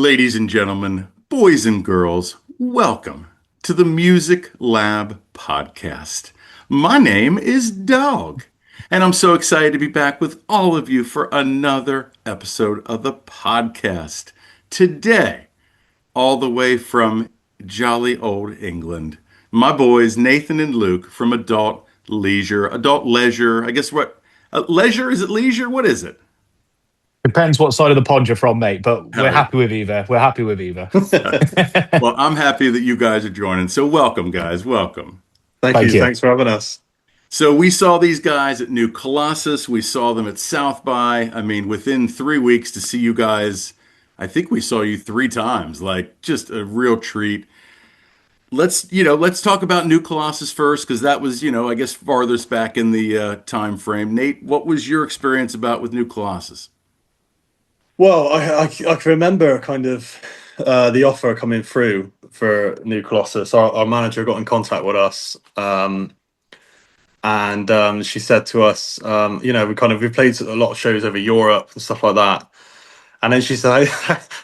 Ladies and gentlemen, boys and girls, welcome to the Music Lab podcast. My name is Dogg, and I'm so excited to be back with all of you for another episode of the podcast. Today, all the way from jolly old England, my boys Nathan and Luke from Adult Leisure. I guess what? Leisure? Is it leisure? What is it? Depends what side of the pond you're from, mate, but All we're right. happy with either. We're happy with either. Well, I'm happy that you guys are joining. So welcome, guys. Welcome. Thank Thank you. you. Thanks for having us. So we saw these guys at New Colossus. We saw them at South by. I mean, within 3 weeks to see you guys, I think we saw you three times. Like, just a real treat. Let's talk about New Colossus first, because that was, I guess farthest back in the time frame. Nate, what was your experience about with New Colossus? Well, I can remember kind of the offer coming through for New Colossus. Our manager got in contact with us, and she said to us, we played a lot of shows over Europe and stuff like that. And then she said,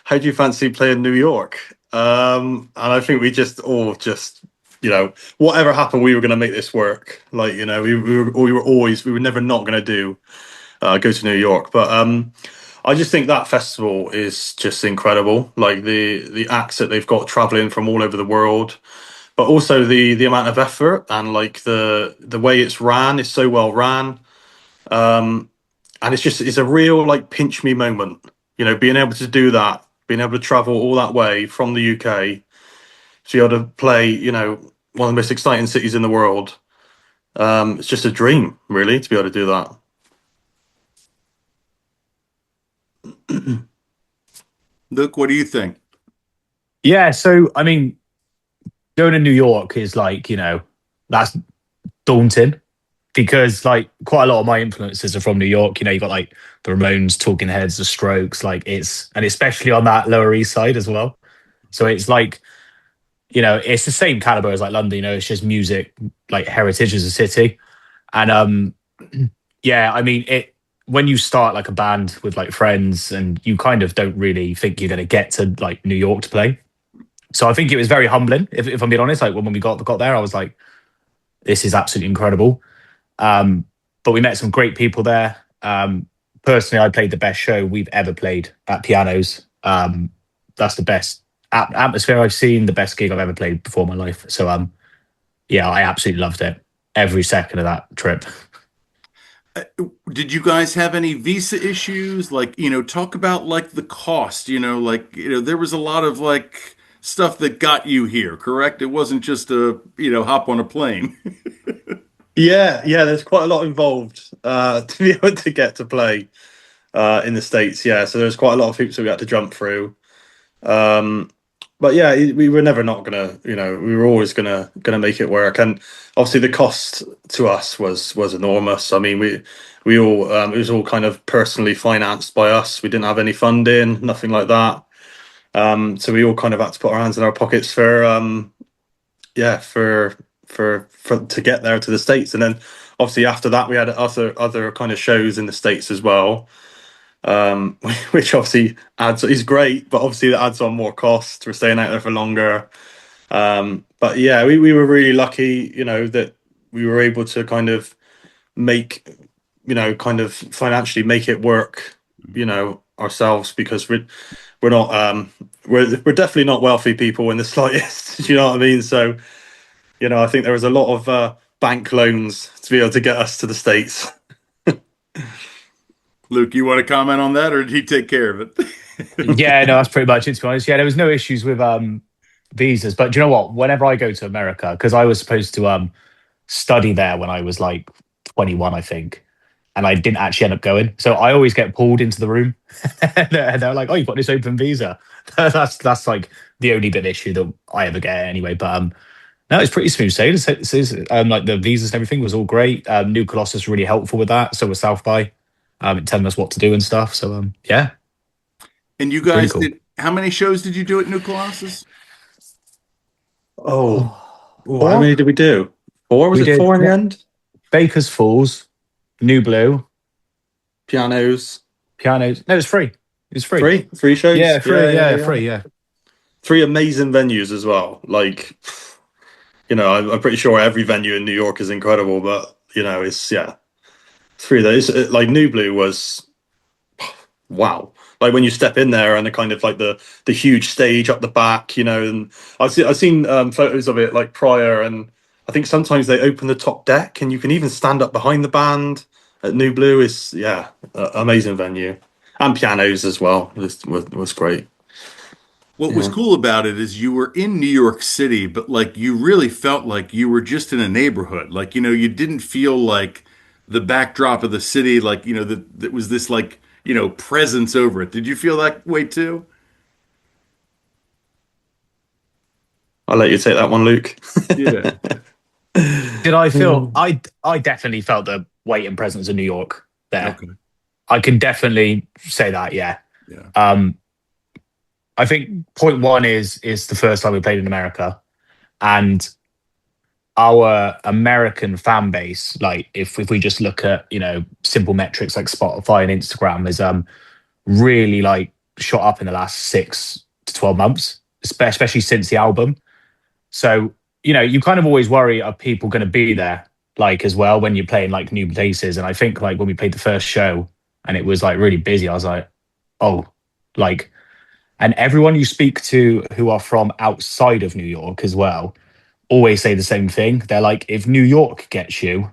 "How do you fancy playing New York?" And I think we whatever happened, we were going to make this work. Like, we were never not going to go to New York, but I just think that festival is just incredible. Like the acts that they've got traveling from all over the world, but also the amount of effort and like the way it's ran is so well ran. And it's a real like pinch me moment. Being able to do that, being able to travel all that way from the UK to be able to play, one of the most exciting cities in the world. It's just a dream, really, to be able to do that. Luke, what do you think? Yeah, so I mean, going to New York is like, that's daunting because like quite a lot of my influences are from New York. You got like the Ramones, Talking Heads, the Strokes, and especially on that Lower East Side as well. So it's like, it's the same caliber as like London, it's just music, like heritage as a city. And yeah, I mean it when you start like a band with like friends and you kind of don't really think you're going to get to like New York to play. So I think it was very humbling, if I'm being honest. Like when we got there, I was like, this is absolutely incredible. But we met some great people there. Personally, I played the best show we've ever played at Pianos. That's the best atmosphere I've seen, the best gig I've ever played before in my life. So yeah, I absolutely loved it. Every second of that trip. Did you guys have any visa issues? Like, talk about like the cost, there was a lot of like stuff that got you here, correct? It wasn't just a, hop on a plane. Yeah, there's quite a lot involved to be able to get to play in the States. Yeah, so there's quite a lot of hoops that we had to jump through. But yeah, we were never not gonna, we were always gonna make it work. And obviously, the cost to us was enormous. I mean, we all it was all kind of personally financed by us. We didn't have any funding, nothing like that. So we all kind of had to put our hands in our pockets for to get there to the States. And then obviously after that we had other kind of shows in the States as well, which obviously is great, but obviously that adds on more costs. We're staying out there for longer. But yeah, we were really lucky, that we were able to kind of make, kind of financially make it work, ourselves, because we're not we're definitely not wealthy people in the slightest. Do you know what I mean? So I think there was a lot of bank loans to be able to get us to the States. Luke, you want to comment on that, or did he take care of it? Yeah, no, that's pretty much it, to be honest. Yeah, there was no issues with visas. But do you know what? Whenever I go to America, because I was supposed to study there when I was like 21, I think, and I didn't actually end up going. So I always get pulled into the room, and they're like, "Oh, you've got this open visa." That's like the only bit of issue that I ever get anyway. But no, it's pretty smooth sailing. Like the visas and everything was all great. New Colossus was really helpful with that. So was South by, telling us what to do and stuff. So yeah, And you pretty guys cool. how many shows did you do at New Colossus? How Four? many did we do? Four? Was We it did four in the end? Baker's Falls, New Blue, Pianos. Pianos. No, it's free. It's free. Three shows. Yeah, free. Yeah, Yeah. free. Yeah. Three amazing venues as well. Like, I'm pretty sure every venue in New York is incredible, but it's three of those. Like New Blue was wow. Like when you step in there and the kind of like the huge stage up the back, and I've seen photos of it like prior, and I think sometimes they open the top deck and you can even stand up behind the band at New Blue. Is amazing venue, and pianos as well. Was great. What was Yeah. cool about it is you were in New York City, but like you really felt like you were just in a neighborhood. Like, you didn't feel like the backdrop of the city, like, that was this like, presence over it. Did you feel that way too? I'll let you take that one, Luke. Yeah. Did I feel? I definitely felt the weight and presence of New York there. Okay. I can definitely say that. Yeah. Yeah. I think point one is the first time we played in America, and our American fan base, like if we just look at simple metrics like Spotify and Instagram, has really like shot up in the last 6 to 12 months, especially since the album. So you kind of always worry, are people going to be there like as well when you're playing like new places? And I think like when we played the first show and it was like really busy, I was like, oh, like. And everyone you speak to who are from outside of New York as well always say the same thing. They're like, if New York gets you,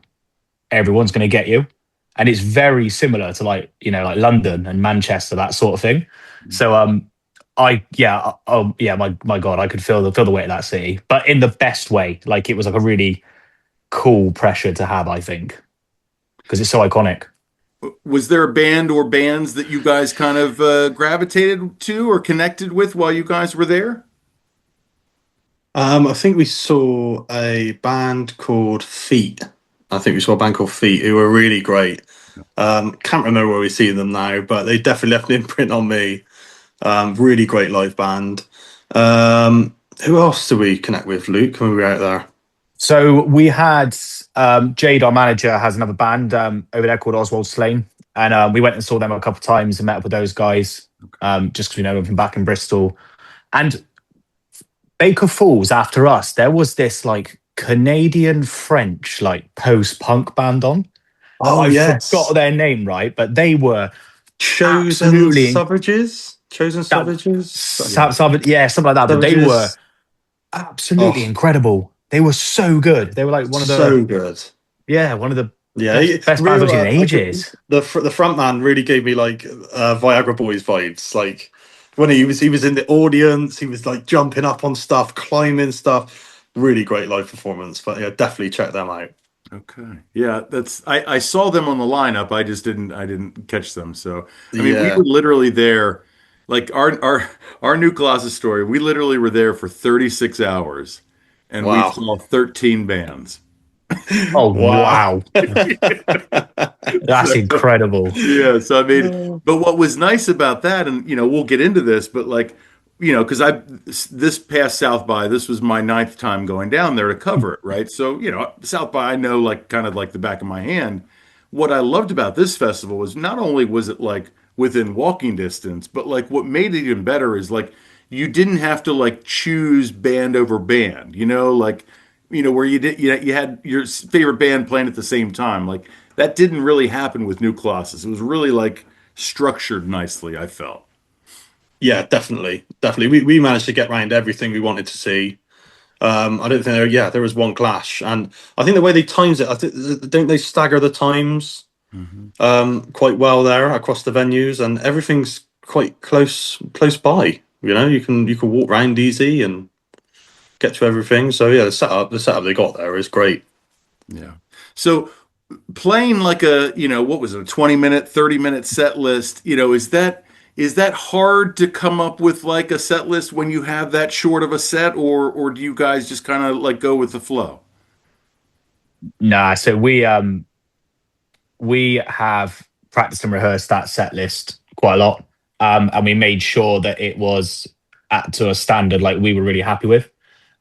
everyone's going to get you. And it's very similar to like London and Manchester, that sort of thing. So my God, I could feel the weight of that city, but in the best way. Like it was like a really cool pressure to have, I think, because it's so iconic. Was there a band or bands that you guys kind of gravitated to or connected with while you guys were there? I think we saw a band called Feet. Who were really great. Can't remember where we see them now, but they definitely left an imprint on me. Really great live band. Who else do we connect with, Luke, when we were out there? So we had Jade, our manager, has another band over there called Oswald Slane, and we went and saw them a couple of times and met up with those guys, just because we know them from back in Bristol. And Baker Falls, after us, there was this like Canadian French like post-punk band on. I forgot their name, right? But they were Chosen absolutely Savages. Chosen Savages. Yeah, something like that. But they were absolutely incredible. They were so good. They were like one of the good. Yeah, one of the bands best I've seen in ages. The front man really gave me like Viagra Boys vibes. Like when he was in the audience, he was like jumping up on stuff, climbing stuff. Really great live performance. But yeah, definitely check them out. Okay. Yeah, I saw them on the lineup. I just didn't catch them. So I mean, we were literally there, like our New Colossus story. We literally were there for 36 hours, and we saw 13 bands. Oh wow. That's incredible. Yeah, so I mean, but what was nice about that, and we'll get into this, but like, because this past South by, this was my 9th time going down there to cover it, right? So, South by, I know like kind of like the back of my hand. What I loved about this festival was not only was it like within walking distance, but like what made it even better is like you didn't have to like choose band over band, like where you had your favorite band playing at the same time. Like that didn't really happen with New Colossus. It was really like structured nicely, I felt. Yeah, definitely. We managed to get around everything we wanted to see. I don't think there was one clash, and I think the way they times it, don't they stagger the times quite well there across the venues, and everything's quite close by. You can walk around easy and get to everything. So yeah, the setup they got there is great. Yeah. So playing like what was it, a 20-minute, 30-minute set list, is that hard to come up with like a set list when you have that short of a set, or do you guys just kind of like go with the flow? Nah, so we have practiced and rehearsed that set list quite a lot. And we made sure that it was to a standard like we were really happy with.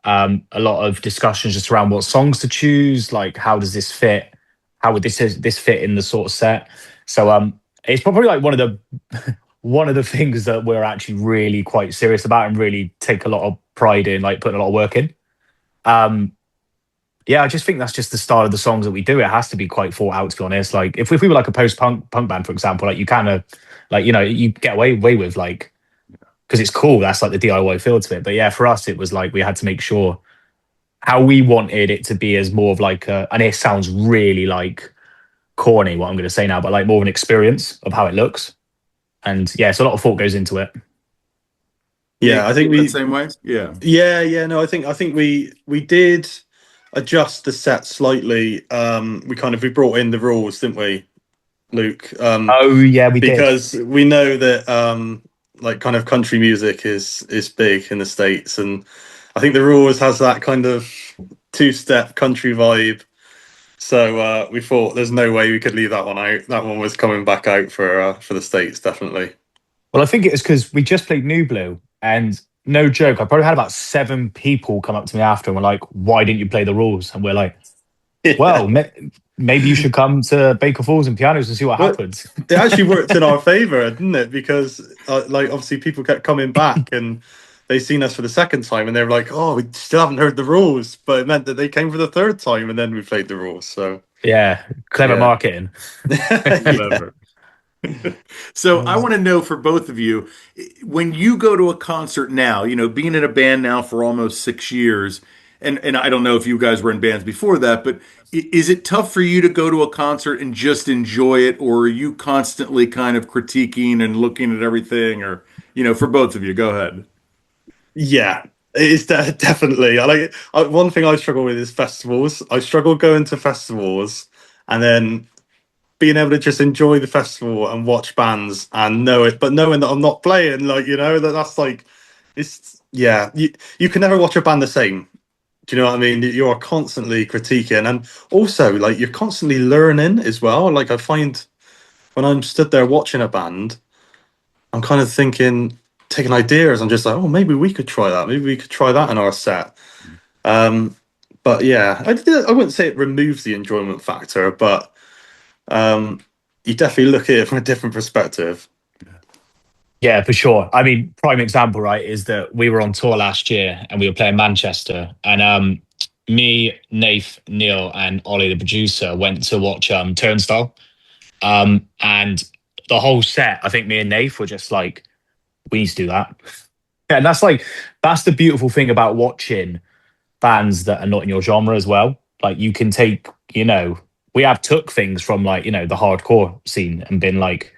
A lot of discussions just around what songs to choose, like how does this fit? How would this fit in the sort of set? So it's probably like one of the one of the things that we're actually really quite serious about and really take a lot of pride in, like putting a lot of work in. Um, yeah, I just think that's just the style of the songs that we do. It has to be quite thought out, to be honest. Like if we were like a post punk band, for example, like you kind of like, you get away with like, because it's cool. That's like the DIY feel to it. But yeah, for us, it was like we had to make sure how we wanted it to be as more of like a, and it sounds really like corny what I'm going to say now, but like more of an experience of how it looks. And yeah, so a lot of thought goes into it. Yeah, Yeah, you I think feel that we. same way. Yeah. Yeah. No, I think we did adjust the set slightly. We brought in the rules, didn't we, Luke? Oh yeah, we did. Because we know that like kind of country music is big in the States, and I think the rules has that kind of two-step country vibe. So we thought there's no way we could leave that one out. That one was coming back out for the States, definitely. Well, I think it was because we just played New Blue, and no joke, I probably had about 7 people come up to me after and were like, "Why didn't you play the rules?" And we're like, Yeah. "Well, maybe you should come to Baker Falls and Pianos and see what But happens." it actually worked in our favor, didn't it? Because like obviously people kept coming back and they seen us for the second time and they were like, "Oh, we still haven't heard the rules," but it meant that they came for the third time and then we played the rules. So Yeah, clever yeah, marketing. yeah. Clever. So I want to know for both of you, when you go to a concert now, being in a band now for almost 6 years, and I don't know if you guys were in bands before that, but is it tough for you to go to a concert and just enjoy it, or are you constantly kind of critiquing and looking at everything, or, for both of you, go ahead. Yeah, it is definitely. One thing I struggle with is festivals. I struggle going to festivals and then being able to just enjoy the festival and watch bands and know it, but knowing that I'm not playing, like that's like, it's yeah. You can never watch a band the same. Do you know what I mean? You are constantly critiquing, and also like you're constantly learning as well. Like I find when I'm stood there watching a band, I'm kind of thinking, taking ideas. I'm just like, oh, maybe we could try that. Maybe we could try that in our set. Um, but yeah, I wouldn't say it removes the enjoyment factor, but you definitely look at it from a different perspective. Yeah, for sure. I mean, prime example, right, is that we were on tour last year and we were playing Manchester, and me, Nath, Neil, and Ollie, the producer, went to watch Turnstile. And the whole set, I think me and Nath were just like, we need to do that. And that's the beautiful thing about watching bands that are not in your genre as well. Like you can take, we have took things from like, the hardcore scene and been like,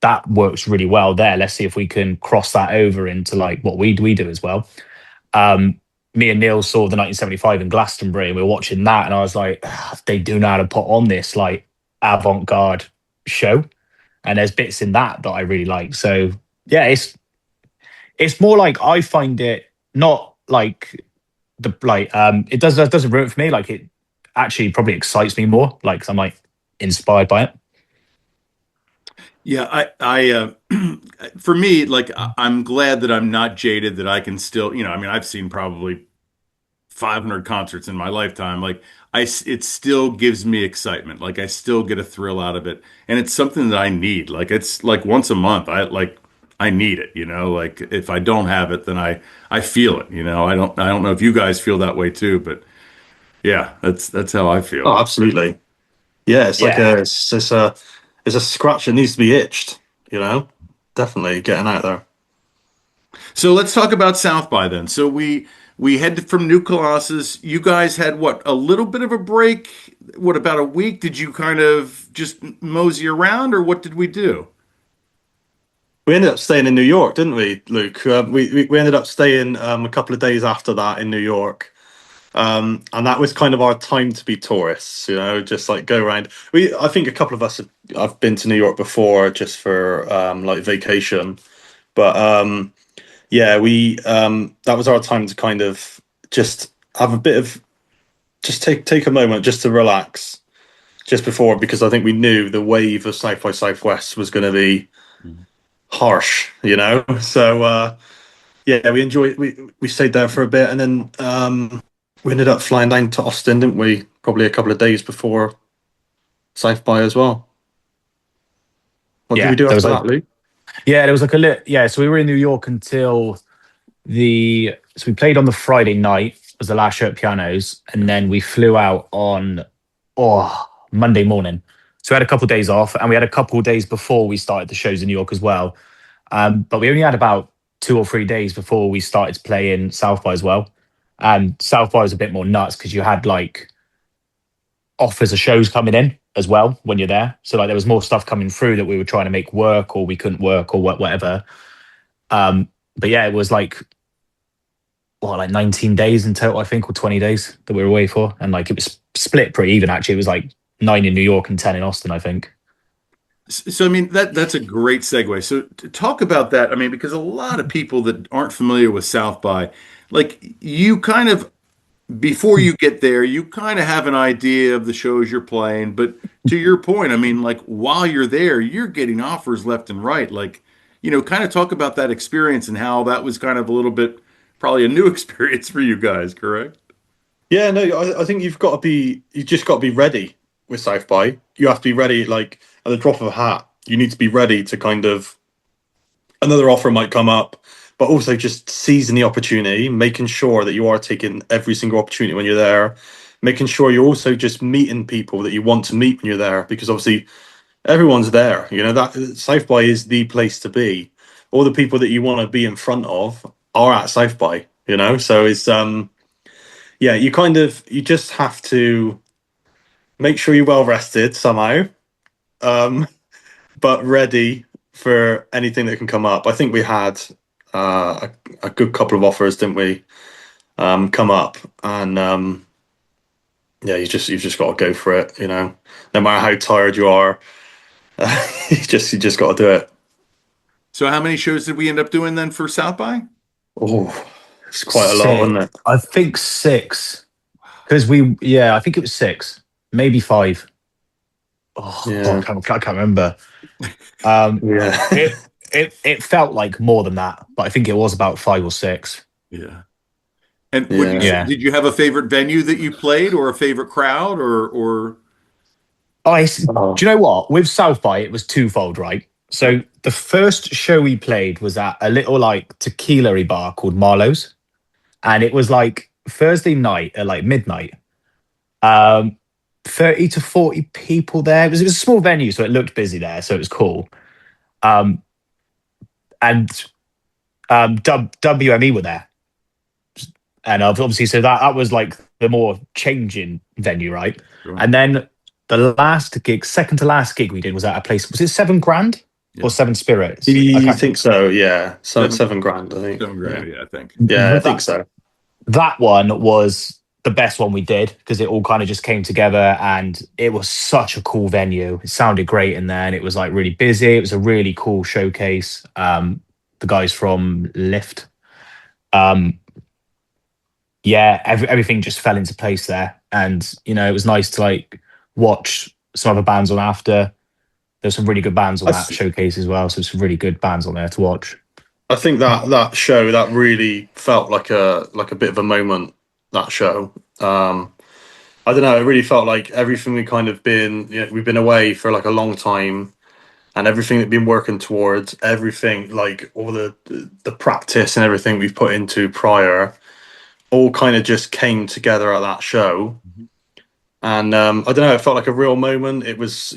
that works really well there. Let's see if we can cross that over into like what we do as well. Me and Neil saw the 1975 in Glastonbury and we were watching that and I was like, they do know how to put on this like avant-garde show. And there's bits in that I really like. So yeah, it's more like I find it not like it doesn't ruin it for me. Like it actually probably excites me more. Like 'cause I'm like inspired by it. Yeah, for me, like, I'm glad that I'm not jaded, that I can still, I mean, I've seen probably 500 concerts in my lifetime. Like, it still gives me excitement. Like, I still get a thrill out of it. And it's something that I need. Like, it's like once a month, I need it, like if I don't have it, then I feel it, I don't know if you guys feel that way too, but yeah, that's how I feel. Oh, absolutely. Yeah, it's like Yeah. it's a scratch that needs to be itched. Definitely getting out there. So let's talk about South by then. So we head from New Colossus. You guys had what, a little bit of a break? What, about a week? Did you kind of just mosey around, or what did we do? We ended up staying in New York, didn't we, Luke? We ended up staying a couple of days after that in New York. And that was kind of our time to be tourists, just like go around. I think a couple of us I've been to New York before just for like vacation, but yeah, we that was our time to kind of just have a bit of just take a moment just to relax just before, because I think we knew the wave of South by Southwest was going to be harsh. So yeah, we stayed there for a bit, and then we ended up flying down to Austin, didn't we? Probably a couple of days before South by as well. What did Yeah. we do There was after like that, Luke? Yeah, there was like a so we were in New York until so we played on the Friday night as the last show at Pianos, and then we flew out on Monday morning. So we had a couple of days off, and we had a couple of days before we started the shows in New York as well. But we only had about 2 or 3 days before we started playing South by as well. And South by was a bit more nuts because you had like offers of shows coming in as well when you're there. So like there was more stuff coming through that we were trying to make work, or we couldn't work, or whatever. But yeah, it was like 19 days in total, I think, or 20 days that we were away for, and like it was split pretty even. Actually, it was like 9 in New York and 10 in Austin, I think. So, I mean, that's a great segue. So, to talk about that, I mean, because a lot of people that aren't familiar with South by, like you kind of, before you get there, you kind of have an idea of the shows you're playing. But to your point, I mean, like while you're there, you're getting offers left and right. Like, kind of talk about that experience and how that was kind of a little bit, probably a new experience for you guys, correct? Yeah, no, I think you just got to be ready with South by. You have to be ready, like at the drop of a hat. You need to be ready to kind of another offer might come up, but also just seizing the opportunity, making sure that you are taking every single opportunity when you're there, making sure you're also just meeting people that you want to meet when you're there, because obviously everyone's there. That South by is the place to be. All the people that you want to be in front of are at South by. So it's yeah, you just have to make sure you're well rested somehow, um, but ready for anything that can come up. I think we had a good couple of offers, didn't we? Come up, and yeah, you've just got to go for it. No matter how tired you are, you just got to do it. So, how many shows did we end up doing then for South by? Oh, it's quite a lot, wasn't it? I think 6. Because I think it was 6, maybe 5. Oh, Yeah. I can't remember. Yeah. It felt like more than that, but I think it was about 5 or 6. Yeah. And Yeah. did you have a favorite venue that you played, or a favorite crowd, or? Do you know what? With South by, it was twofold, right? So the first show we played was at a little like tequila-y bar called Marlowe's, and it was like Thursday night at like midnight. 30 to 40 people there. It was a small venue, so it looked busy there, so it was cool. And WME were there, and obviously, so that was like the more changing venue, right? Sure. And then the second to last gig we did was at a place. Was it 7 Grand or 7 Spirits? I think so. Yeah, seven grand. I think. 7 grand, yeah, I think. Yeah, I think so. That one was the best one we did because it all kind of just came together, and it was such a cool venue. It sounded great in there, and it was like really busy. It was a really cool showcase. The guys from Lift, everything just fell into place there, and it was nice to like watch some other bands on after. There's some really good bands on that showcase as well, so some really good bands on there to watch. I think that show that really felt like a bit of a moment. That show, I don't know. It really felt like everything we kind of been. We've been away for like a long time, and everything that we've been working towards, everything like all the practice and everything we've put into prior, all kind of just came together at that show. Mm-hmm. And I don't know. It felt like a real moment. It was,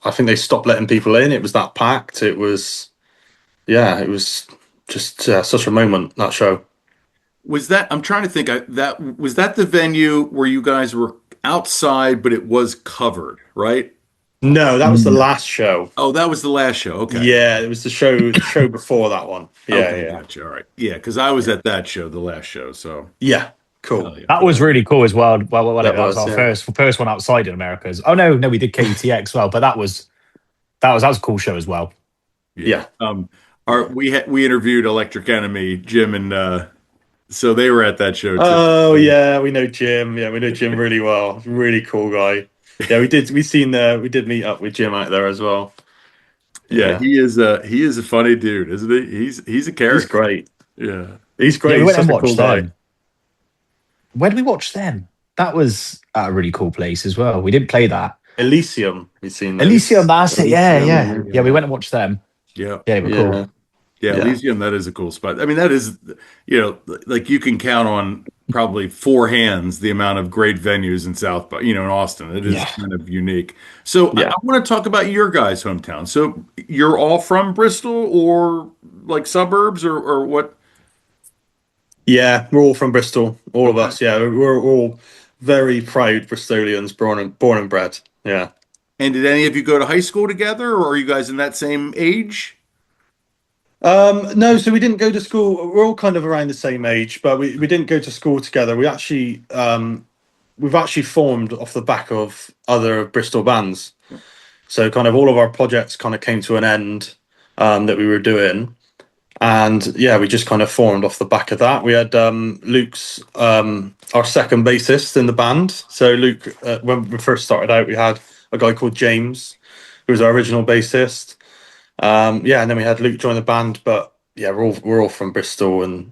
I think they stopped letting people in. It was that packed. It was. Yeah, it was just such a moment, that show. Was that, I'm trying to think, was that the venue where you guys were outside, but it was covered, right? No, that was the last show. Oh, that was the last show. Okay. Yeah, it was the show before that one. Yeah, okay, yeah. Gotcha. All right. Yeah, because I was at that show, the last show. So yeah, cool. yeah. That was really cool as well. Well, that was our yeah. first one outside in Americas. Oh no, we did KTX as well, but that was a cool show as well. Yeah. We interviewed Electric Enemy, Jim, and so they were at that show too. Oh yeah, we know Jim. Yeah, we know Jim really well. Really cool guy. Yeah, we did meet up with Jim out there as well. Yeah, he is a funny dude, isn't he? He's a character. He's great. Yeah, he's great. Yeah, we He's went and such a watched cool them. guy. Where did we watch them? That was at a really cool place as well. We didn't play that. Elysium. You've seen those? Elysium, that's it. Yeah. Elysium, Yeah, we went and watched them. Yeah. Yeah, they were cool. Yeah, Yeah, yeah, Elysium, that is a cool spot. I mean, that is, like you can count on probably four hands the amount of great venues in South, in Austin. It is Yeah. kind of unique. So I yeah. want to talk about your guys' hometown. So you're all from Bristol or like suburbs or what? Yeah, we're all from Bristol, all of Okay. us. Yeah, we're all very proud Bristolians, born and bred. Yeah. And did any of you go to high school together or are you guys in that same age? No, so we didn't go to school. We're all kind of around the same age, but we didn't go to school together. We've actually formed off the back of other Bristol bands. So kind of all of our projects kind of came to an end that we were doing. And yeah, we just kind of formed off the back of that. We had Luke's our second bassist in the band. So Luke, when we first started out, we had a guy called James, who was our original bassist. Yeah, and then we had Luke join the band. But yeah, we're all from Bristol, and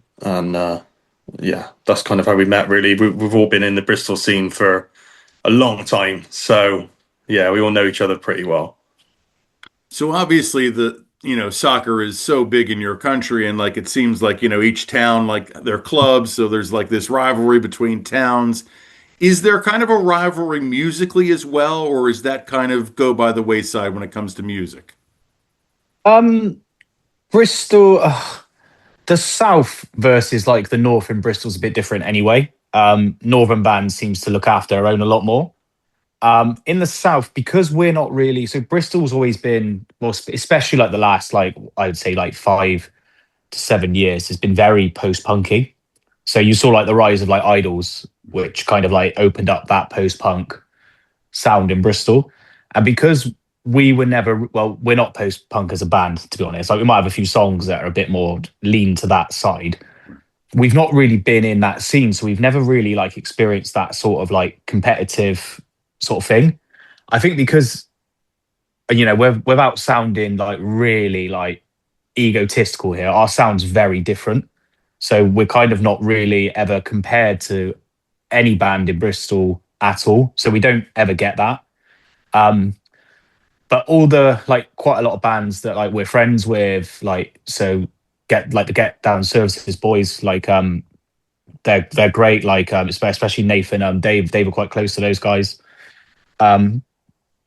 yeah, that's kind of how we met. Really, we've all been in the Bristol scene for a long time. So yeah, we all know each other pretty well. So obviously soccer is so big in your country and like it seems like, each town like their clubs, so there's like this rivalry between towns. Is there kind of a rivalry musically as well, or is that kind of go by the wayside when it comes to music? Um, Bristol, the south versus like the north in Bristol's a bit different anyway. Northern bands seems to look after their own a lot more. In the south, because we're not really, so Bristol's always been, well, especially like the last, like I would say, like 5 to 7 years, has been very post-punky. So you saw like the rise of like Idols, which kind of like opened up that post-punk sound in Bristol. And because we were never, well, we're not post-punk as a band, to be honest. Like we might have a few songs that are a bit more lean to that side. We've not really been in that scene, so we've never really like experienced that sort of like competitive sort of thing. I think because we're without sounding like really like egotistical here, our sound's very different. So we're kind of not really ever compared to any band in Bristol at all. So we don't ever get that. Um, but all the like quite a lot of bands that like we're friends with, like so get like the Get Down Services boys, like they're great. Like especially Nathan, Dave were quite close to those guys. Um,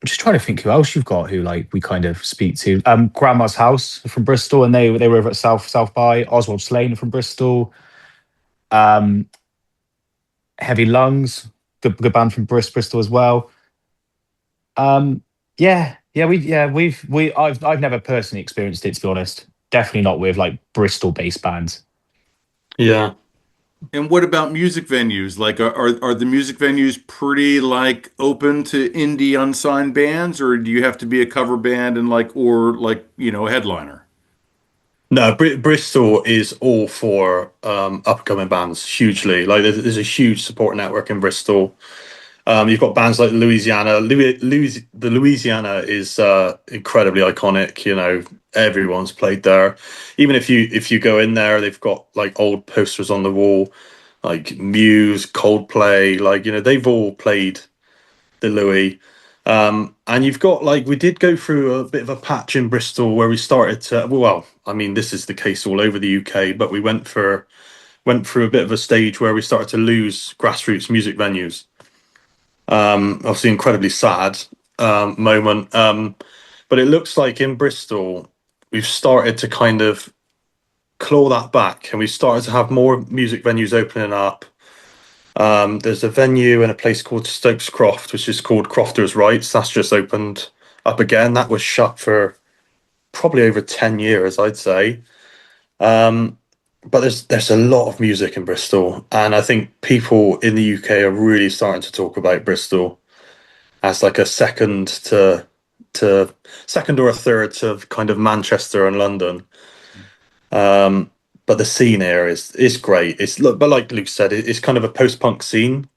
I'm just trying to think who else you've got who like we kind of speak to. Grandma's House from Bristol, and they were over at South by Oswald Slane from Bristol. Um, Heavy Lungs, good band from Bristol as well. Um, I've never personally experienced it, to be honest. Definitely not with like Bristol based bands. Yeah. And what about music venues? Like, are the music venues pretty like open to indie unsigned bands, or do you have to be a cover band and a headliner? No, Bristol is all for upcoming bands hugely. Like there's a huge support network in Bristol. You've got bands like Louisiana. The Louisiana is incredibly iconic. Everyone's played there. Even if you go in there, they've got like old posters on the wall, like Muse, Coldplay. Like they've all played the Louis. And you've got like we did go through a bit of a patch in Bristol where we started to. Well, I mean this is the case all over the UK, but we went through a bit of a stage where we started to lose grassroots music venues. Obviously, incredibly sad moment. But it looks like in Bristol, we've started to kind of claw that back, and we've started to have more music venues opening up. There's a venue in a place called Stokes Croft, which is called Crofters Rights. That's just opened up again. That was shut for probably over 10 years, I'd say. Um, but there's a lot of music in Bristol, and I think people in the UK are really starting to talk about Bristol as like a to second or a third to kind of Manchester and London. But the scene here is great. But like Luke said, it's kind of a post punk scene.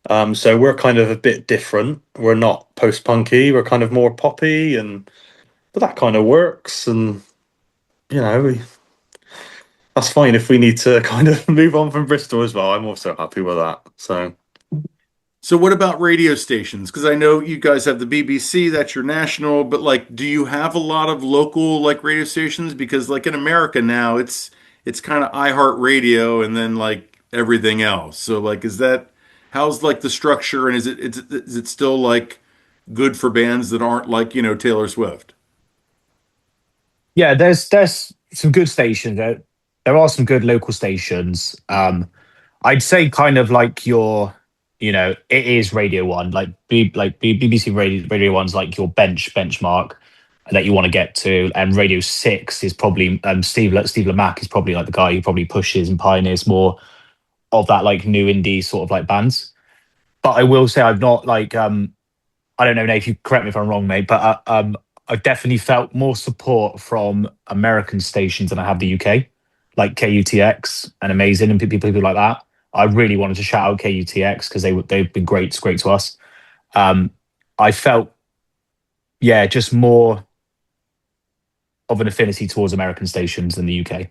So we're kind of a bit different. We're not post punky. We're kind of more poppy, but that kind of works. And you know, that's fine if we need to kind of move on from Bristol as well. I'm also happy with that. So So what about radio stations? Because I know you guys have the BBC, that's your national, but like, do you have a lot of local like radio stations? Because like in America now, it's kind of iHeartRadio and then like everything else. So like, is that how's like the structure, and is it still like good for bands that aren't like Taylor Swift? Yeah, there's some good stations. There are some good local stations. I'd say kind of like it is Radio One, BBC Radio One's like your benchmark that you want to get to, and Radio Six is probably Steve Lamacq is probably like the guy who probably pushes and pioneers more of that like new indie sort of like bands. But I will say I've not like I don't know, Nate, if you correct me if I'm wrong, mate, but I've definitely felt more support from American stations than I have the UK, like KUTX and Amazing and people like that. I really wanted to shout out KUTX because they've been great to us. I felt, yeah, just more of an affinity towards American stations than the UK.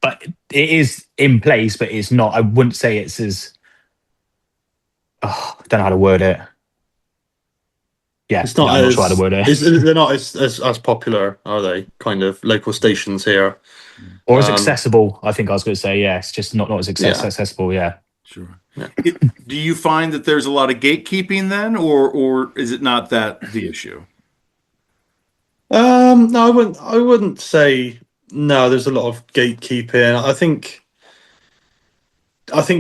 But it is in place, but it's not. I wouldn't say it's as. Oh, I don't know how to word it. Yeah, It's not I'm not sure how to word it. they're not as popular, are they? Kind of local stations here. Or as accessible, I think I was going to say. Yeah, it's just not as Yeah. accessible. Yeah. Sure. Yeah. Do you find that there's a lot of gatekeeping then, or is it not that the issue? No, I wouldn't say no. There's a lot of gatekeeping. I think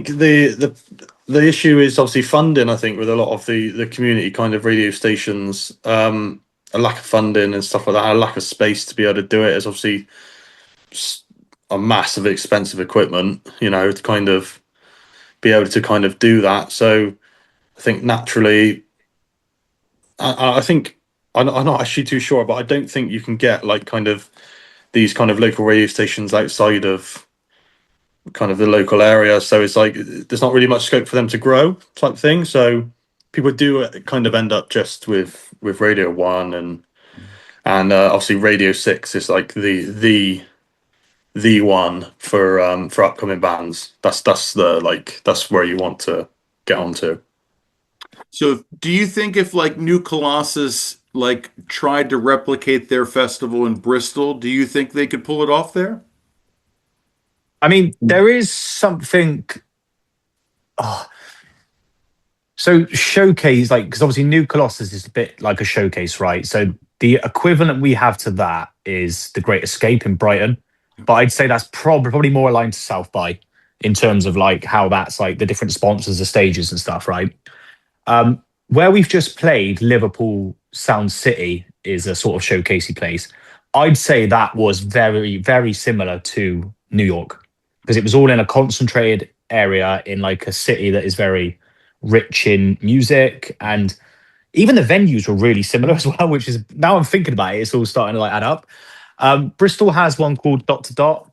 the issue is obviously funding. I think with a lot of the community kind of radio stations, a lack of funding and stuff like that, a lack of space to be able to do it is obviously a massive expensive equipment. To kind of be able to kind of do that. So I think naturally, I think I'm not actually too sure, but I don't think you can get like kind of these kind of local radio stations outside of kind of the local area. So it's like there's not really much scope for them to grow type thing. So people do kind of end up just with Radio One and obviously Radio Six is like the one for upcoming bands. That's where you want to get onto. So, do you think if like New Colossus like tried to replicate their festival in Bristol, do you think they could pull it off there? I mean, there is something. So showcase, like, because obviously New Colossus is a bit like a showcase, right? So the equivalent we have to that is the Great Escape in Brighton, but I'd say that's probably more aligned to South by in terms of like how that's like the different sponsors, the stages and stuff, right? Where we've just played, Liverpool Sound City is a sort of showcasey place. I'd say that was very, very similar to New York because it was all in a concentrated area in like a city that is very rich in music, and even the venues were really similar as well, which is now I'm thinking about it, it's all starting to like add up. Bristol has one called Dot to Dot.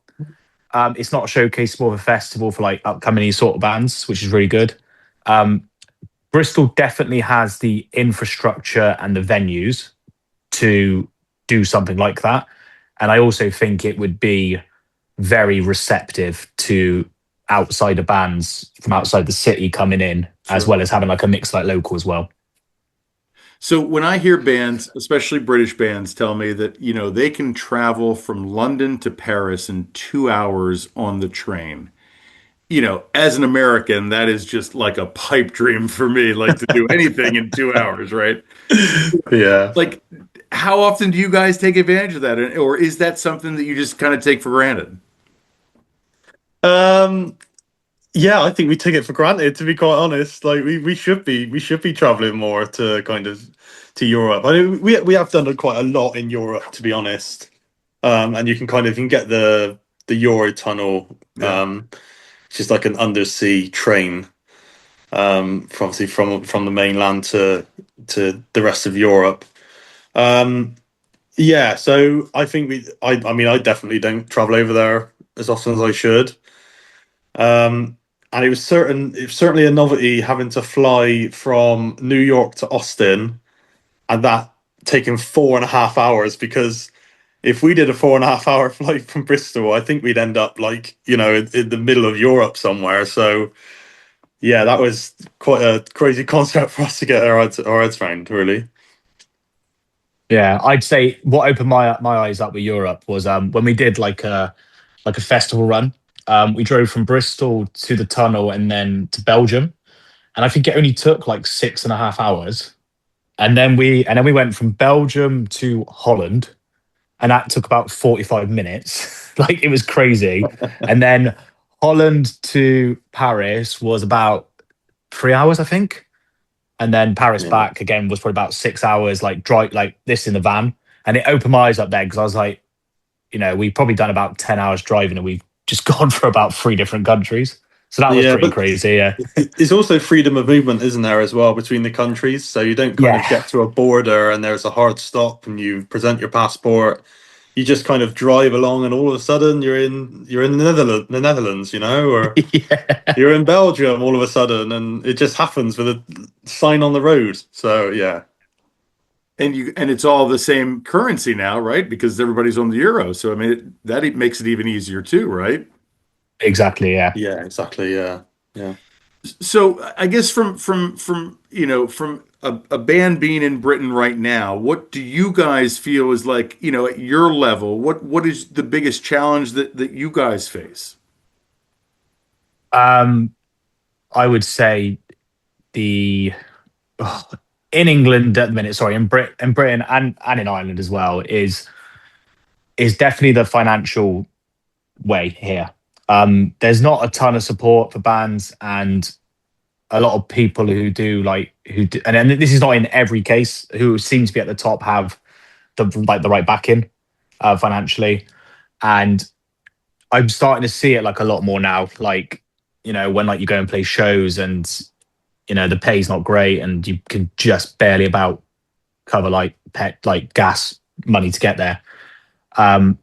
It's not a showcase, more of a festival for like upcoming sort of bands, which is really good. Bristol definitely has the infrastructure and the venues to do something like that. And I also think it would be very receptive to outsider bands from outside the city coming in, as well as having like a mix like local as well. So when I hear bands, especially British bands, tell me that, they can travel from London to Paris in 2 hours on the train. As an American, that is just like a pipe dream for me, like to do anything in 2 hours, right? Yeah. Like, how often do you guys take advantage of that? Or is that something that you just kind of take for granted? Yeah, I think we take it for granted, to be quite honest. Like we should be traveling more to kind of to Europe. I mean, we have done quite a lot in Europe, to be honest. And you can get the Eurotunnel, which is like an undersea train, obviously from the mainland to the rest of Europe. Yeah, so I think I mean, I definitely don't travel over there as often as I should. And it was certainly a novelty having to fly from New York to Austin, and that taking 4.5 hours. Because if we did a 4.5 hour flight from Bristol, I think we'd end up like in the middle of Europe somewhere. So yeah, that was quite a crazy concept for us to get our heads around, really. Yeah, I'd say what opened my eyes up with Europe was when we did like a festival run. We drove from Bristol to the tunnel and then to Belgium, and I think it only took like 6.5 hours. And then we went from Belgium to Holland, and that took about 45 minutes. Like it was crazy. And then Holland to Paris was about 3 hours, I think. And then Paris Yeah. back again was probably about 6 hours, like drive like this in the van. And it opened my eyes up there because I was like, we've probably done about 10 hours driving and we've just gone for about three different countries. So that was Yeah, pretty but crazy. Yeah. it's also freedom of movement, isn't there, as well, between the countries? So you don't kind of Yeah. get to a border and there's a hard stop and you present your passport. You just kind of drive along, and all of a sudden you're in the Netherlands, or Yeah. you're in Belgium all of a sudden, and it just happens with a sign on the road. So yeah, And it's all the same currency now, right? Because everybody's on the euro. So I mean, that makes it even easier too, right? Exactly. Yeah. yeah, exactly, yeah, yeah. So I guess from a band being in Britain right now, what do you guys feel is like, at your level, what is the biggest challenge that you guys face? Um, I would say the oh, in England at the minute, sorry, in Britain and in Ireland as well, is definitely the financial way here. There's not a ton of support for bands, and a lot of people who do and this is not in every case, who seem to be at the top have the right backing financially. And I'm starting to see it like a lot more now. Like, when like you go and play shows and the pay's not great and you can just barely about cover like gas money to get there. Um,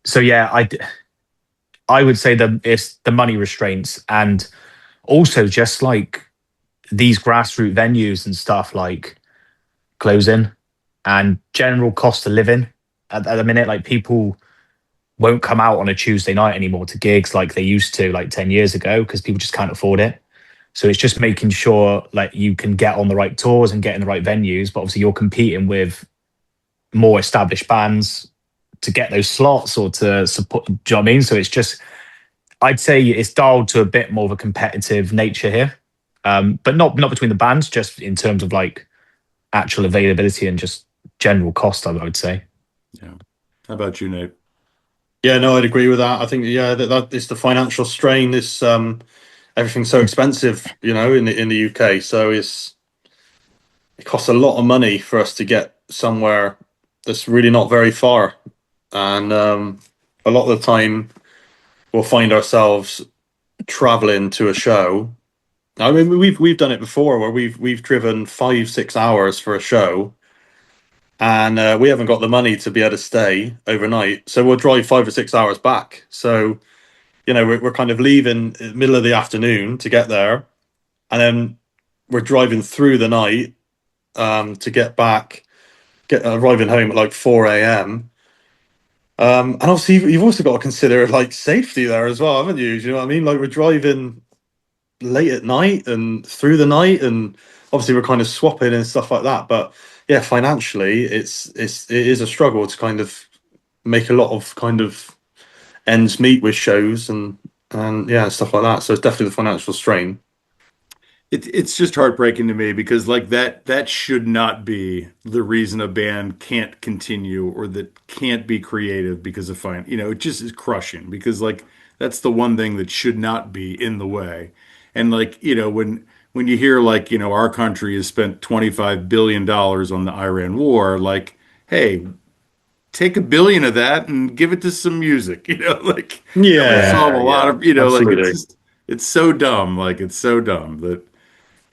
so yeah, I would say that it's the money restraints, and also just like these grassroots venues and stuff like closing, and general cost of living at the minute. Like people won't come out on a Tuesday night anymore to gigs like they used to like 10 years ago because people just can't afford it. So it's just making sure like you can get on the right tours and get in the right venues, but obviously you're competing with more established bands to get those slots or to support. Do you know what I mean? So it's just, I'd say it's dialed to a bit more of a competitive nature here, but not between the bands, just in terms of like actual availability and just general cost. I would say. Yeah. How about you, Nate? Yeah, no, I'd agree with that. I think, yeah, that is the financial strain. Is everything's so expensive, in the UK. So it costs a lot of money for us to get somewhere that's really not very far, and a lot of the time we'll find ourselves traveling to a show. I mean, we've done it before where we've driven 5-6 hours for a show, and we haven't got the money to be able to stay overnight, so we'll drive 5 or 6 hours back. So we're kind of leaving in the middle of the afternoon to get there, and then we're driving through the night to get back, arriving home at like 4 a.m. And obviously, you've also got to consider like safety there as well, haven't you? Do you know what I mean? Like we're driving late at night and through the night, and obviously we're kind of swapping and stuff like that. But yeah, financially, it is a struggle to kind of make a lot of kind of ends meet with shows and yeah, stuff like that. So it's definitely the financial strain. It's just heartbreaking to me because like that should not be the reason a band can't continue or that can't be creative because of fine. It just is crushing because like that's the one thing that should not be in the way. And like, when you hear like, our country has spent $25 billion on the Iran war, like, hey, take $1 billion of that and give it to some music, like that would Yeah, solve a lot yeah, of, like absolutely. it's so dumb. Like it's so dumb that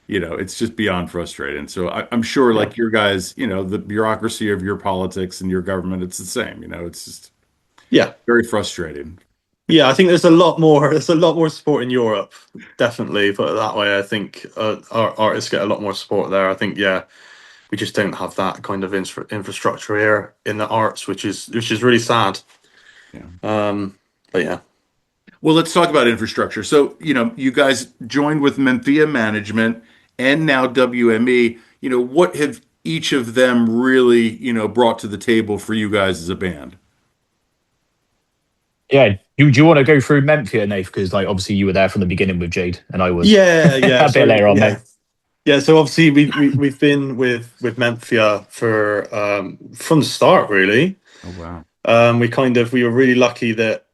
it's just beyond frustrating. So I'm sure, Yeah, like your guys, the bureaucracy of your politics and your government, it's the same. It's just yeah, very frustrating. yeah. I think there's a lot more. There's a lot more support in Europe, definitely. Put it that way. I think our artists get a lot more support there. I think, yeah, we just don't have that kind of infrastructure here in the arts, which is really sad. Yeah. But yeah. Well, let's talk about infrastructure. So, you guys joined with Memphia Management and now WME. What have each of them really, brought to the table for you guys as a band? Yeah. Do you want to go through Memphis, Nath? Because like obviously you were there from the beginning with Jade, and I was Yeah, yeah. a bit So later on, mate. yeah. So obviously we've been with Memphia for from the start really. Oh, wow. We were really lucky that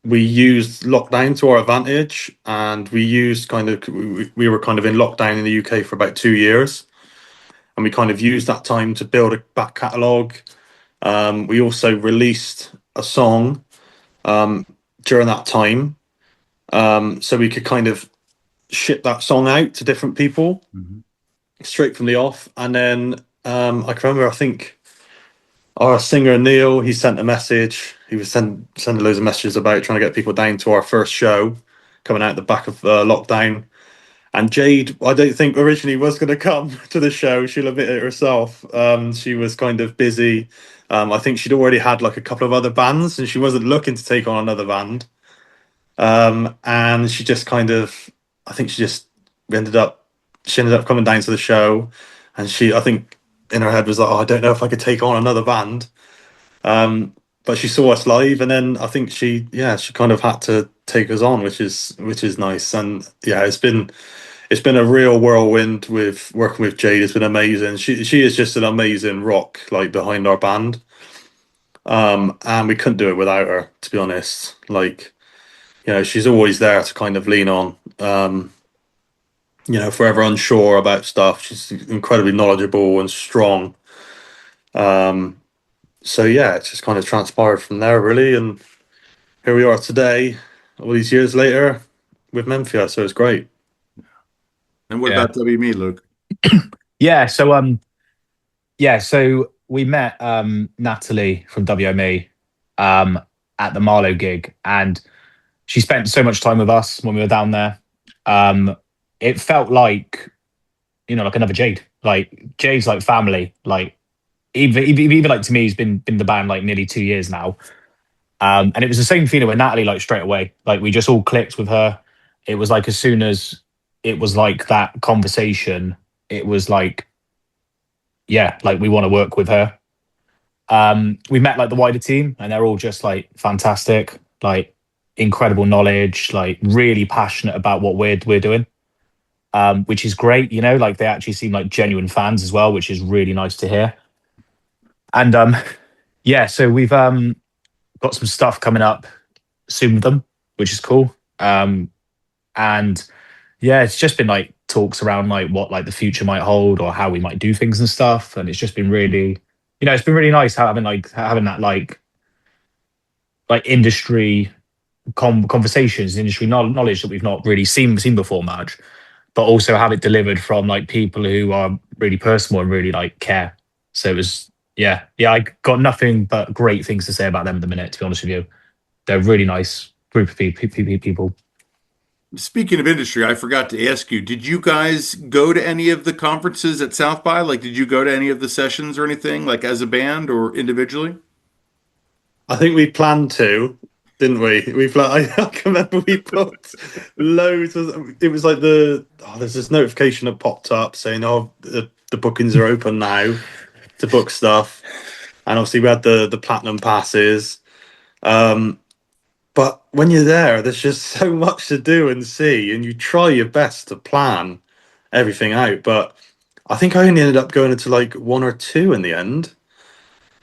we used lockdown to our advantage, and we were kind of in lockdown in the UK for about 2 years, and we kind of used that time to build a back catalogue. We also released a song during that time, so we could kind of ship that song out to different people Mhm. straight from the off. And then I can remember, I think our singer Neil, he sent a message. He was sending loads of messages about trying to get people down to our first show coming out the back of lockdown. And Jade, I don't think originally was going to come to the show. She'll admit it herself. She was kind of busy. I think she'd already had like a couple of other bands, and she wasn't looking to take on another band. And she just kind of, I think ended up, she ended up coming down to the show, and I think in her head was like, oh, I don't know if I could take on another band. But she saw us live, and then I think she kind of had to take us on, which is nice. And yeah, it's been a real whirlwind with working with Jade. It's been amazing. She is just an amazing rock like behind our band. And we couldn't do it without her, to be honest. Like, she's always there to kind of lean on. If we're ever unsure about stuff, she's incredibly knowledgeable and strong. So yeah, it's just kind of transpired from there, really. And here we are today, all these years later, with Memphis. So it's great. And what Yeah. about WME, Luke? Yeah. So we met Natalie from WME um, at the Marlow gig, and she spent so much time with us when we were down there. It felt like like another Jade. Like Jade's like family. Like even like to me, he's been in the band like nearly 2 years now. And it was the same feeling with Natalie. Like straight away, like we just all clicked with her. It was like as soon as it was like that conversation, it was like yeah, like we want to work with her. We met like the wider team, and they're all just like fantastic, like incredible knowledge, like really passionate about what we're doing, which is great. Like they actually seem like genuine fans as well, which is really nice to hear. And yeah, so we've got some stuff coming up soon with them, which is cool. And yeah, it's just been like talks around like what like the future might hold or how we might do things and stuff, and it's just been really it's been really nice having that like industry conversations, industry knowledge that we've not really seen before much, but also have it delivered from like people who are really personal and really like care. So it was yeah, I got nothing but great things to say about them at the minute, to be honest with you. They're a really nice group of people. Speaking of industry, I forgot to ask you, did you guys go to any of the conferences at South by? Like, did you go to any of the sessions or anything, like as a band or individually? I think we planned to, didn't we? I can remember we booked loads of. It was like there's this notification that popped up saying, "Oh, the bookings are open now to book stuff," and obviously we had the platinum passes. But when you're there, there's just so much to do and see, and you try your best to plan everything out. But I think I only ended up going into like one or two in the end.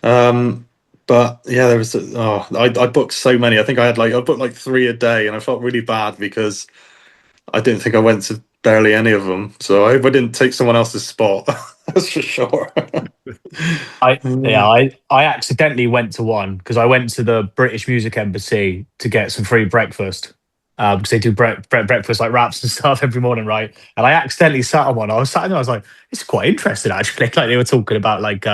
But yeah, there was I booked so many. I think I booked like three a day, and I felt really bad because I didn't think I went to barely any of them. So I hope I didn't take someone else's spot. That's for sure. I accidentally went to one because I went to the British Music Embassy to get some free breakfast. Because they do breakfast like wraps and stuff every morning, right? And I accidentally sat on one. I was sat there, I was like, it's quite interesting actually. Like they were talking about like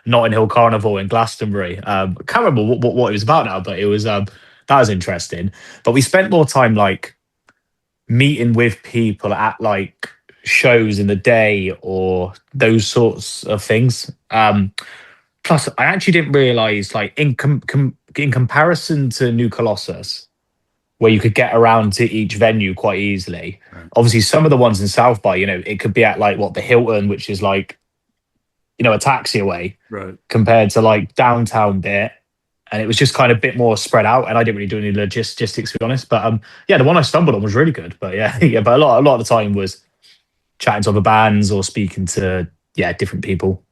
Notting Hill Carnival in Glastonbury. I can't remember what it was about now, but it was that was interesting. But we spent more time like meeting with people at like shows in the day or those sorts of things. Plus, I actually didn't realize, like, in comparison to New Colossus, where you could get around to each venue quite easily. Right. Obviously, some of the ones in South by, it could be at like the Hilton, which is like, a taxi away, Right. compared to like downtown bit. And it was just kind of a bit more spread out, and I didn't really do any logistics, to be honest. But yeah, the one I stumbled on was really good. But yeah, yeah, but a lot of the time was chatting to other bands or speaking to different people.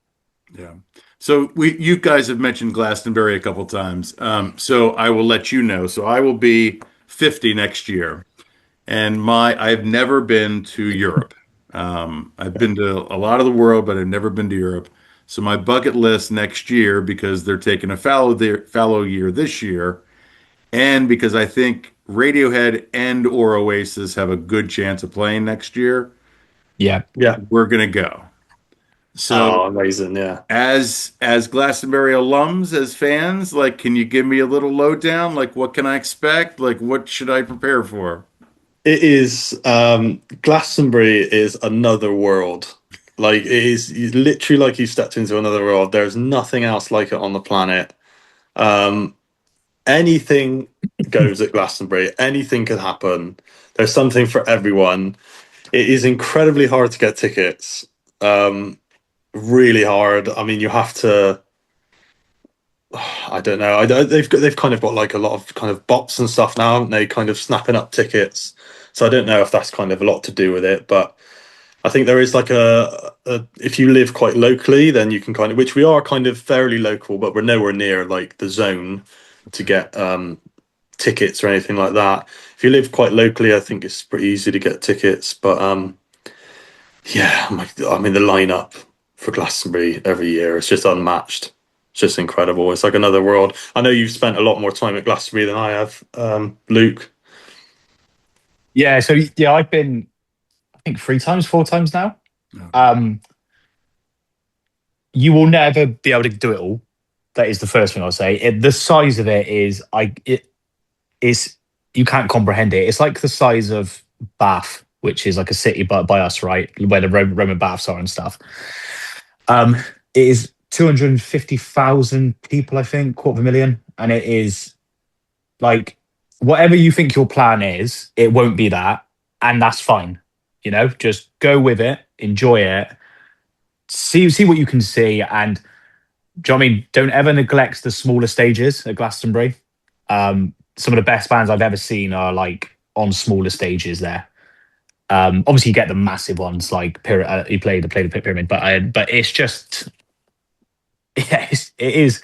Yeah. So you guys have mentioned Glastonbury a couple times. So I will let you know. So I will be 50 next year, and I've never been to Europe. I've been to a lot of the world, but I've never been to Europe. So my bucket list next year, because they're taking a fallow year this year, and because I think Radiohead and or Oasis have a good chance of playing next year, Yeah. we're gonna go. So Amazing. Yeah. as Glastonbury alums, as fans, like, can you give me a little lowdown? Like, what can I expect? Like, what should I prepare for? It is Glastonbury is another world. Like, it is literally like you stepped into another world. There's nothing else like it on the planet. Anything goes at Glastonbury. Anything can happen. There's something for everyone. It is incredibly hard to get tickets. Really hard. I mean, you have to. I don't know. They've kind of got like a lot of kind of bots and stuff now, haven't they? Kind of snapping up tickets. So I don't know if that's kind of a lot to do with it, but I think there is like a if you live quite locally, then you can kind of, which we are kind of fairly local, but we're nowhere near like the zone to get tickets or anything like that. If you live quite locally, I think it's pretty easy to get tickets. But yeah, I mean the lineup for Glastonbury every year is just unmatched. It's just incredible. It's like another world. I know you've spent a lot more time at Glastonbury than I have, Luke. Yeah, so yeah, I've been, I think 4 times now. Okay. You will never be able to do it all. That is the first thing I'll say. The size of it is, you can't comprehend it. It's like the size of Bath, which is like a city by us, right, where the Roman baths are and stuff. It is 250,000 people, I think, 250,000, and it is like, whatever you think your plan is, it won't be that, and that's fine. Just go with it, enjoy it, see what you can see, and do you know what I mean? Don't ever neglect the smaller stages at Glastonbury. Some of the best bands I've ever seen are like on smaller stages there. Obviously, you get the massive ones like you play the Pyramid, but it's just, yeah, it is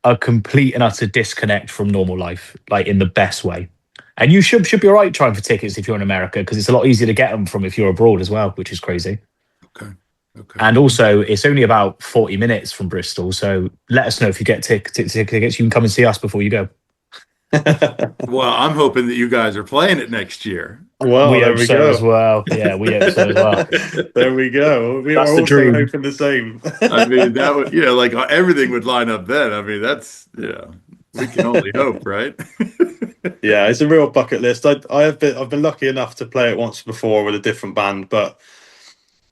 a complete and utter disconnect from normal life, like in the best way. And you should be all right trying for tickets if you're in America, because it's a lot easier to get them from if you're abroad as well, which is crazy. Okay. And also, it's only about 40 minutes from Bristol, so let us know if you get tickets. You can come and see us before you go. Well, I'm hoping that you guys are playing it next year. Well, there we go as well. Yeah, we hope so as well. There we go. We That's are the also dream. hoping the same. I mean, that would, like everything would line up then. I mean, that's, we can only hope, right? Yeah, it's a real bucket list. I've been lucky enough to play it once before with a different band, but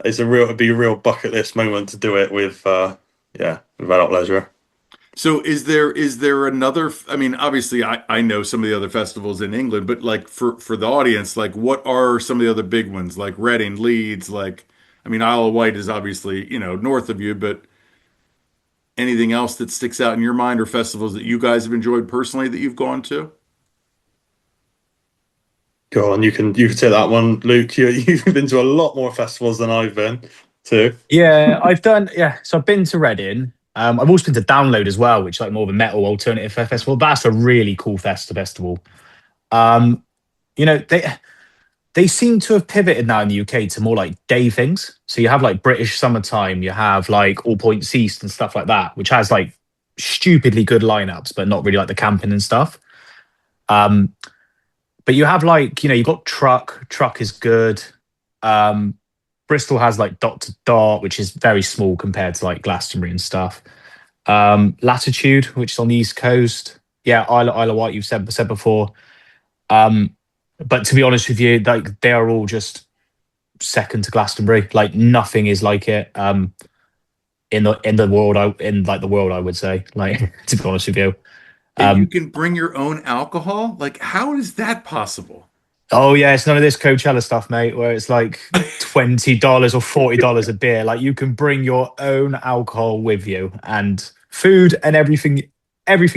it'd be a real bucket list moment to do it with Red Leisure. So is there another, I mean, obviously I know some of the other festivals in England, but like for the audience, like what are some of the other big ones, like Reading, Leeds, like, I mean, Isle of Wight is obviously, north of you, but anything else that sticks out in your mind, or festivals that you guys have enjoyed personally that you've gone to? Go on, you can take that one, Luke. You've been to a lot more festivals than I've been to. Yeah, I've done. Yeah, so I've been to Reading. I've also been to Download as well, which is like more of a metal alternative festival. That's a really cool festival. They seem to have pivoted now in the UK to more like day things. So you have like British Summertime, you have like All Points East and stuff like that, which has like stupidly good lineups, but not really like the camping and stuff. But you have like, you've got Truck. Truck is good. Bristol has like Dot to Dot, which is very small compared to like Glastonbury and stuff. Latitude, which is on the East Coast. Yeah, Isle of Wight, you've said before. But to be honest with you, like they are all just second to Glastonbury. Like nothing is like it. In the world, I would say. Like to be honest with you. And you can bring your own alcohol? Like, how is that possible? Oh yeah, it's none of this Coachella stuff, mate, where it's like $20 or $40 a beer. Like you can bring your own alcohol with you and food and everything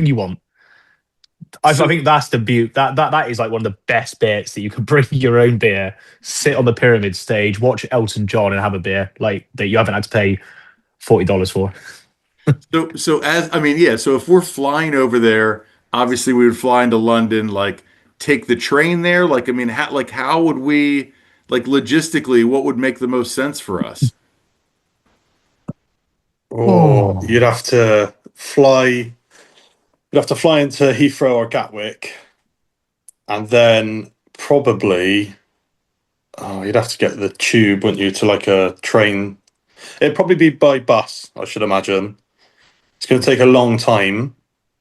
you want. I So, think that's the beauty. That is like one of the best bits, that you can bring your own beer, sit on the pyramid stage, watch Elton John, and have a beer like that you haven't had to pay $40 for. so as I mean, yeah. So if we're flying over there, obviously we would fly into London. Like, take the train there. Like, I mean, how would we, like, logistically, what would make the most sense for us? Or Oh, you'd have to fly into Heathrow or Gatwick, and then probably you'd have to get the tube, wouldn't you, to like a train. It'd probably be by bus, I should imagine. It's going to take a long time.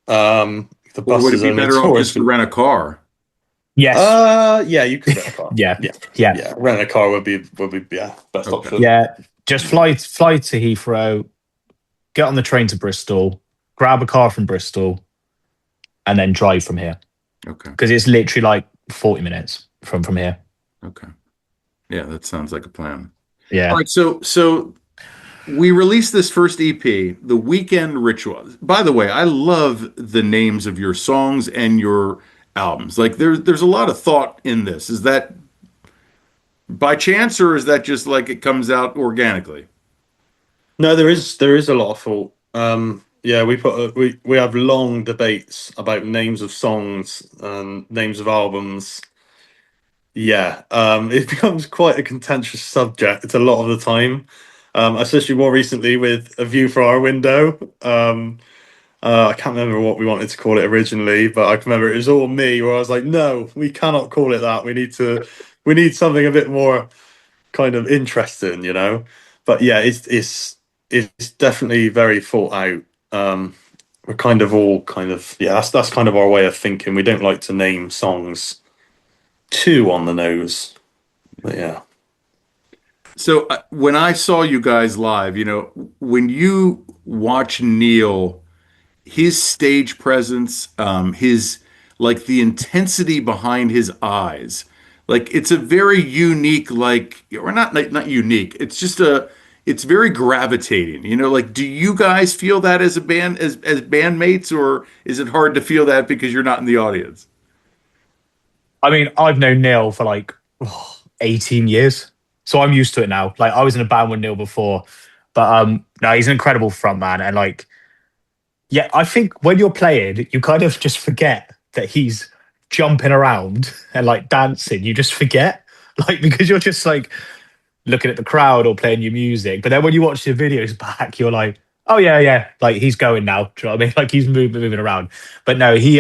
The Or bus would it is be only better off just tourist. to rent a car? yes, Yeah, you could rent a car. yeah, Yeah, yeah, yeah, renting a car would be best Okay. option. yeah. Just fly to Heathrow, get on the train to Bristol, grab a car from Bristol, and then drive from here, Okay. because it's literally like 40 minutes from here. Okay. Yeah, that sounds like a plan. All Yeah. right. So we released this first EP, The Weekend Ritual. By the way, I love the names of your songs and your albums. Like, there's a lot of thought in this. Is that by chance, or is that just like it comes out organically? No, there is a lot of thought. Yeah, we have long debates about names of songs and names of albums. Yeah, it becomes quite a contentious subject a lot of the time, especially more recently with A View from Our Window. I can't remember what we wanted to call it originally, but I can remember it was all me where I was like, no, we cannot call it that. We need something a bit more kind of interesting, you know. But yeah, it's definitely very thought out. We're kind of all kind of, yeah, that's kind of our way of thinking. We don't like to name songs too on the nose. But yeah. So when I saw you guys live, when you watch Neil, his stage presence, his, like, the intensity behind his eyes, like, it's a very unique, like, or not unique. It's very gravitating. Like, do you guys feel that as a band, as bandmates, or is it hard to feel that because you're not in the audience? I mean, I've known Neil for like 18 years. So I'm used to it now. Like I was in a band with Neil before, but no, he's an incredible frontman. And like, yeah, I think when you're playing, you kind of just forget that he's jumping around and like dancing. You just forget, like, because you're just like looking at the crowd or playing your music. But then when you watch the videos back, you're like, oh yeah, yeah, like he's going now. Do you know what I mean? Like he's moving around. But no, he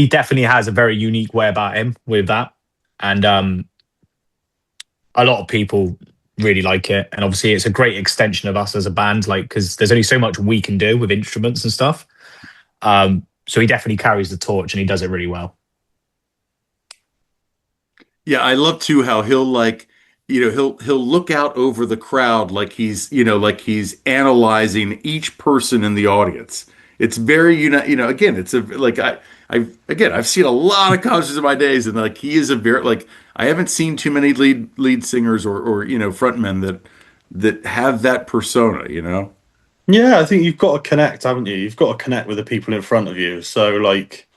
definitely has a very unique way about him with that. And a lot of people really like it. And obviously it's a great extension of us as a band, like, because there's only so much we can do with instruments and stuff. So he definitely carries the torch and he does it really well. Yeah, I love too how he'll, like, he'll look out over the crowd, like he's analyzing each person in the audience. It's very, again, it's a, like, I've seen a lot of concerts in my days, and like, he is a very, like, I haven't seen too many lead singers or frontmen that have that persona. Yeah, I think you've got to connect, haven't you? You've got to connect with the people in front of you. So, like,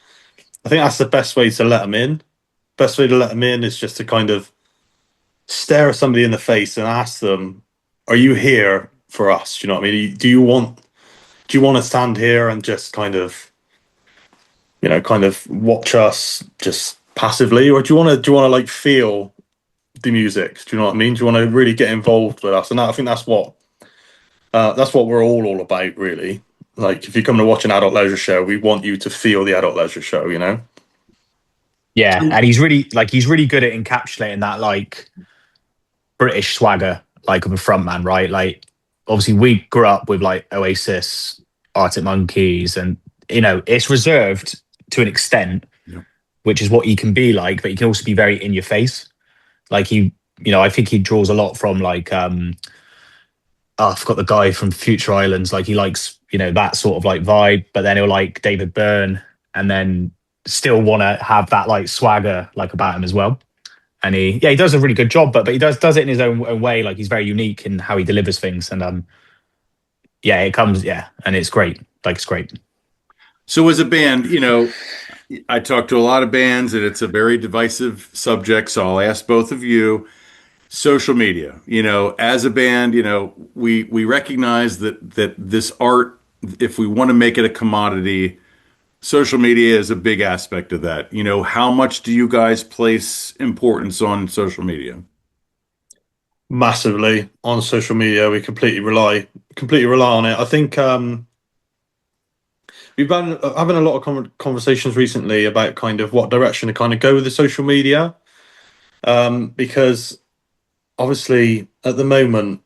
I think that's the best way to let them in. Best way to let them in is just to kind of stare at somebody in the face and ask them, "Are you here for us?" Do you know what I mean? Do you want to stand here and just kind of watch us just passively, or do you want to like feel the music? Do you know what I mean? Do you want to really get involved with us? And I think that's what we're all about, really. Like, if you come to watch an adult leisure show, we want you to feel the adult leisure show, you know? Yeah. And he's really good at encapsulating that like British swagger, like of a frontman, right? Like obviously we grew up with like Oasis, Arctic Monkeys, and it's reserved to an extent, Yeah. which is what he can be like, but he can also be very in your face. Like I think he draws a lot from like I forgot the guy from Future Islands. Like he likes, that sort of like vibe, but then he'll like David Byrne and then still want to have that like swagger like about him as well. And he does a really good job, but he does it in his own way. Like he's very unique in how he delivers things. And it comes, and it's great. Like it's great. So as a band, I talk to a lot of bands and it's a very divisive subject. So I'll ask both of you, social media, as a band, we recognize that this art, if we want to make it a commodity, social media is a big aspect of that. How much do you guys place importance on social media? Massively on social media. We completely rely on it. I think we've been having a lot of conversations recently about kind of what direction to kind of go with the social media, because obviously at the moment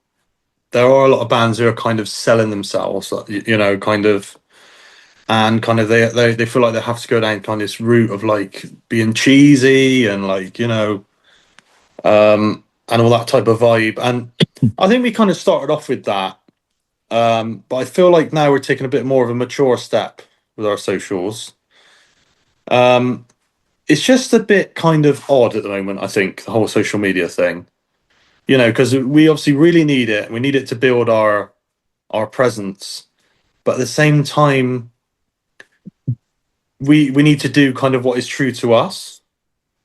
there are a lot of bands who are kind of selling themselves, kind of, and kind of they feel like they have to go down kind of this route of like being cheesy and like and all that type of vibe. And I think we kind of started off with that, but I feel like now we're taking a bit more of a mature step with our socials. It's just a bit kind of odd at the moment, I think, the whole social media thing. Because we obviously really need it. We need it to build our presence, but at the same time, we need to do kind of what is true to us.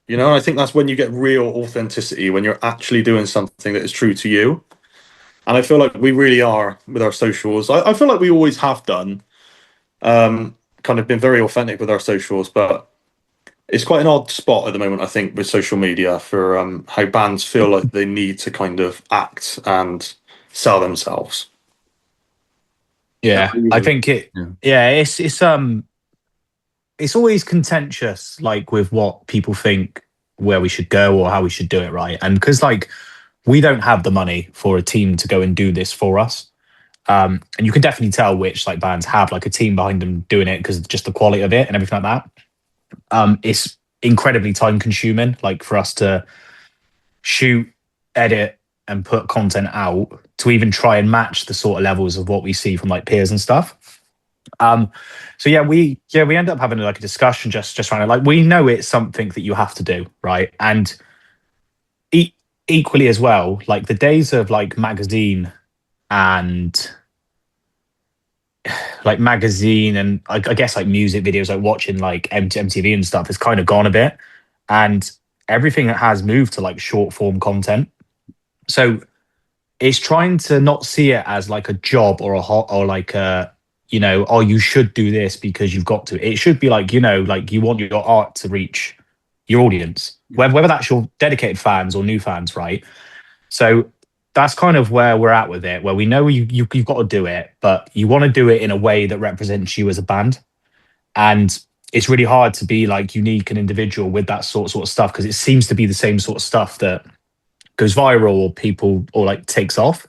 I think that's when you get real authenticity, when you're actually doing something that is true to you. And I feel like we really are with our socials. I feel like we always have done, kind of been very authentic with our socials, but it's quite an odd spot at the moment, I think, with social media for how bands feel like they need to kind of act and sell themselves. Yeah, I think it's always contentious, like with what people think where we should go or how we should do it, right? And because like we don't have the money for a team to go and do this for us, and you can definitely tell which like bands have like a team behind them doing it because just the quality of it and everything like that. It's incredibly time consuming, like for us to shoot, edit, and put content out to even try and match the sort of levels of what we see from like peers and stuff. We end up having like a discussion just trying to like, we know it's something that you have to do, right? And equally as well, like the days of like magazine and I guess like music videos, like watching like MTV and stuff has kind of gone a bit, and everything that has moved to like short form content. So it's trying to not see it as like a job or like a, oh, you should do this because you've got to. It should be like, like you want your art to reach your audience, whether that's your dedicated fans or new fans, right? So that's kind of where we're at with it, where we know you've got to do it, but you want to do it in a way that represents you as a band. And it's really hard to be like unique and individual with that sort of stuff, because it seems to be the same sort of stuff that goes viral or people or like takes off.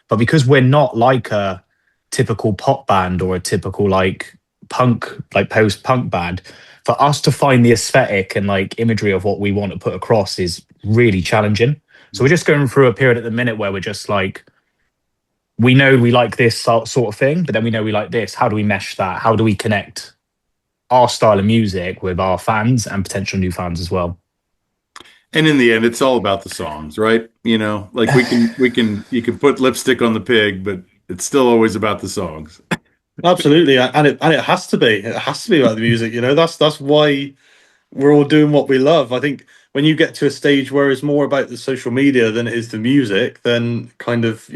But because we're not like a typical pop band or a typical like punk, like post-punk band, for us to find the aesthetic and like imagery of what we want to put across is really challenging. So we're just going through a period at the minute where we're just like, we know we like this sort of thing, but then we know we like this. How do we mesh that? How do we connect our style of music with our fans and potential new fans as well? And in the end, it's all about the songs, right? Like you can put lipstick on the pig, but it's still always about the songs. Absolutely, and it has to be. It has to be about the music. That's why we're all doing what we love. I think when you get to a stage where it's more about the social media than it is the music, then kind of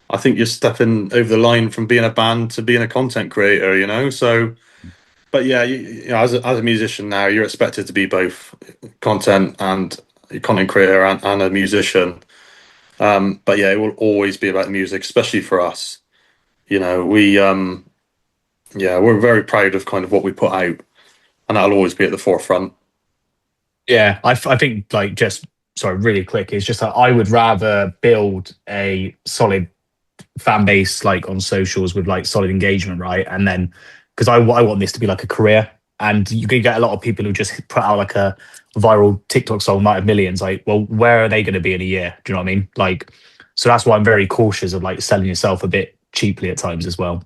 I think you're stepping over the line from being a band to being a content creator. So, but yeah, as a musician now, you're expected to be both content and a content creator and a musician. But yeah, it will always be about the music, especially for us. We're very proud of kind of what we put out, and that'll always be at the forefront. Yeah, I think like just sorry, really quick, it's just that I would rather build a solid fan base like on socials with like solid engagement, right? And then because I want this to be like a career, and you can get a lot of people who just put out like a viral TikTok song, might have millions. Like, well, where are they going to be in a year? Do you know what I mean? Like, so that's why I'm very cautious of like selling yourself a bit cheaply at times as well.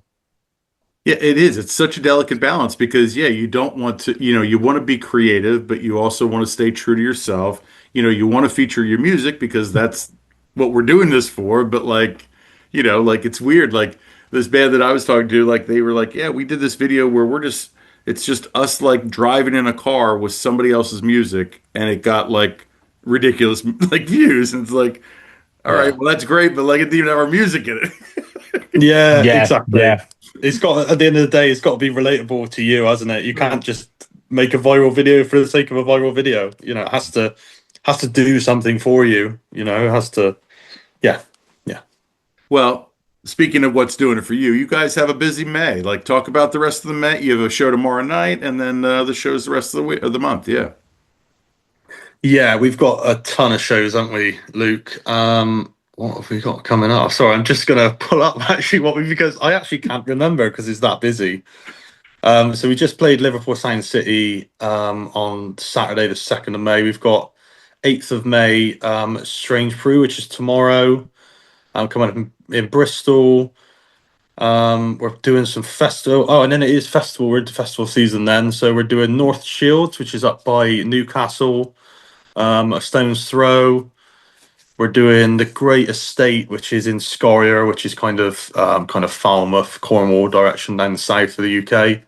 Yeah, it is. It's such a delicate balance because, yeah, you don't want to, you want to be creative, but you also want to stay true to yourself. You want to feature your music because that's what we're doing this for. But like, like it's weird. Like this band that I was talking to, like they were like, yeah, we did this video where it's just us like driving in a car with somebody else's music and it got like ridiculous like views. And it's like, all right, Yeah. well, that's great, but like it didn't even have our music in it. Yeah, Yeah, exactly. yeah, It's got at the end of the day, it's got to be relatable to you, hasn't it? You can't just make a viral video for the sake of a viral video. It has to do something for you. It has to. Yeah, yeah. Well, speaking of what's doing it for you, you guys have a busy May. Like, talk about the rest of the May. You have a show tomorrow night, and then the show's the rest of the week of the month. Yeah. Yeah, we've got a ton of shows, haven't we, Luke? What have we got coming up? Sorry, I'm just gonna pull up actually because I actually can't remember because it's that busy. So we just played Liverpool Sound City on Saturday, the 2nd of May. We've got 8th of May, Strange Brew, which is tomorrow. Coming up in Bristol. We're doing some festival. Oh, and then it is festival. We're into festival season then. So we're doing North Shields, which is up by Newcastle, a stone's throw. We're doing the Great Estate, which is in Scoria, which is kind of Falmouth, Cornwall direction down the south of the UK.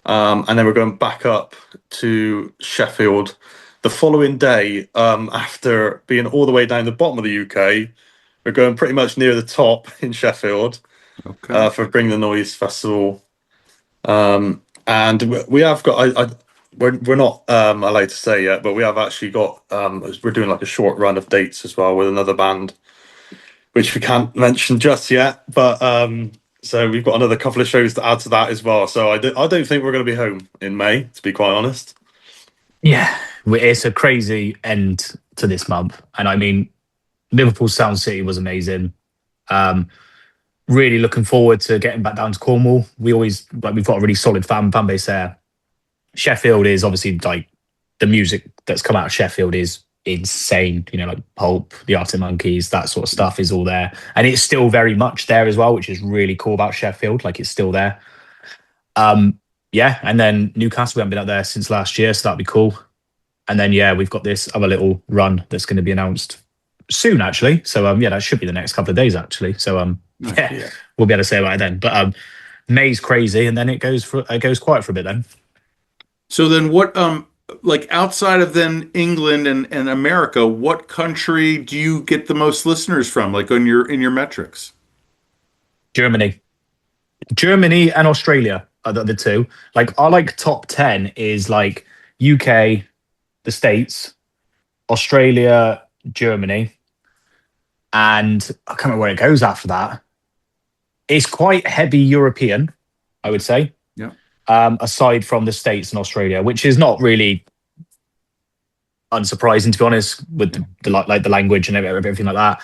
And then we're going back up to Sheffield the following day. After being all the way down the bottom of the UK, we're going pretty much near the top in Sheffield Okay. for Bring the Noise Festival. And we have got. We're not allowed to say yet, but we have actually got. We're doing like a short run of dates as well with another band, which we can't mention just yet. But so we've got another couple of shows to add to that as well. So I don't think we're going to be home in May, to be quite honest. yeah. It's a crazy end to this month, and I mean, Liverpool Sound City was amazing. Really looking forward to getting back down to Cornwall. We've got a really solid fan base there. Sheffield is obviously like the music that's come out of Sheffield is insane. Like Pulp, the Arctic Monkeys, that sort of stuff is all there, and it's still very much there as well, which is really cool about Sheffield. Like it's still there. Yeah, and then Newcastle, we haven't been up there since last year, so that'd be cool. And then yeah, we've got this other little run that's going to be announced soon, actually. So yeah, that should be the next couple of days, actually. So yeah, we'll be able to say about it then. But May's crazy, and then it goes quiet for a bit then. So then what, like outside of then England and America, what country do you get the most listeners from, like in your metrics? Germany and Australia are the two. Like our top 10 is like UK, the States, Australia, Germany, and I can't remember where it goes after that. It's quite heavy European, I would say. Yeah. Aside from the States and Australia, which is not really unsurprising, to be honest, with the language and everything like that.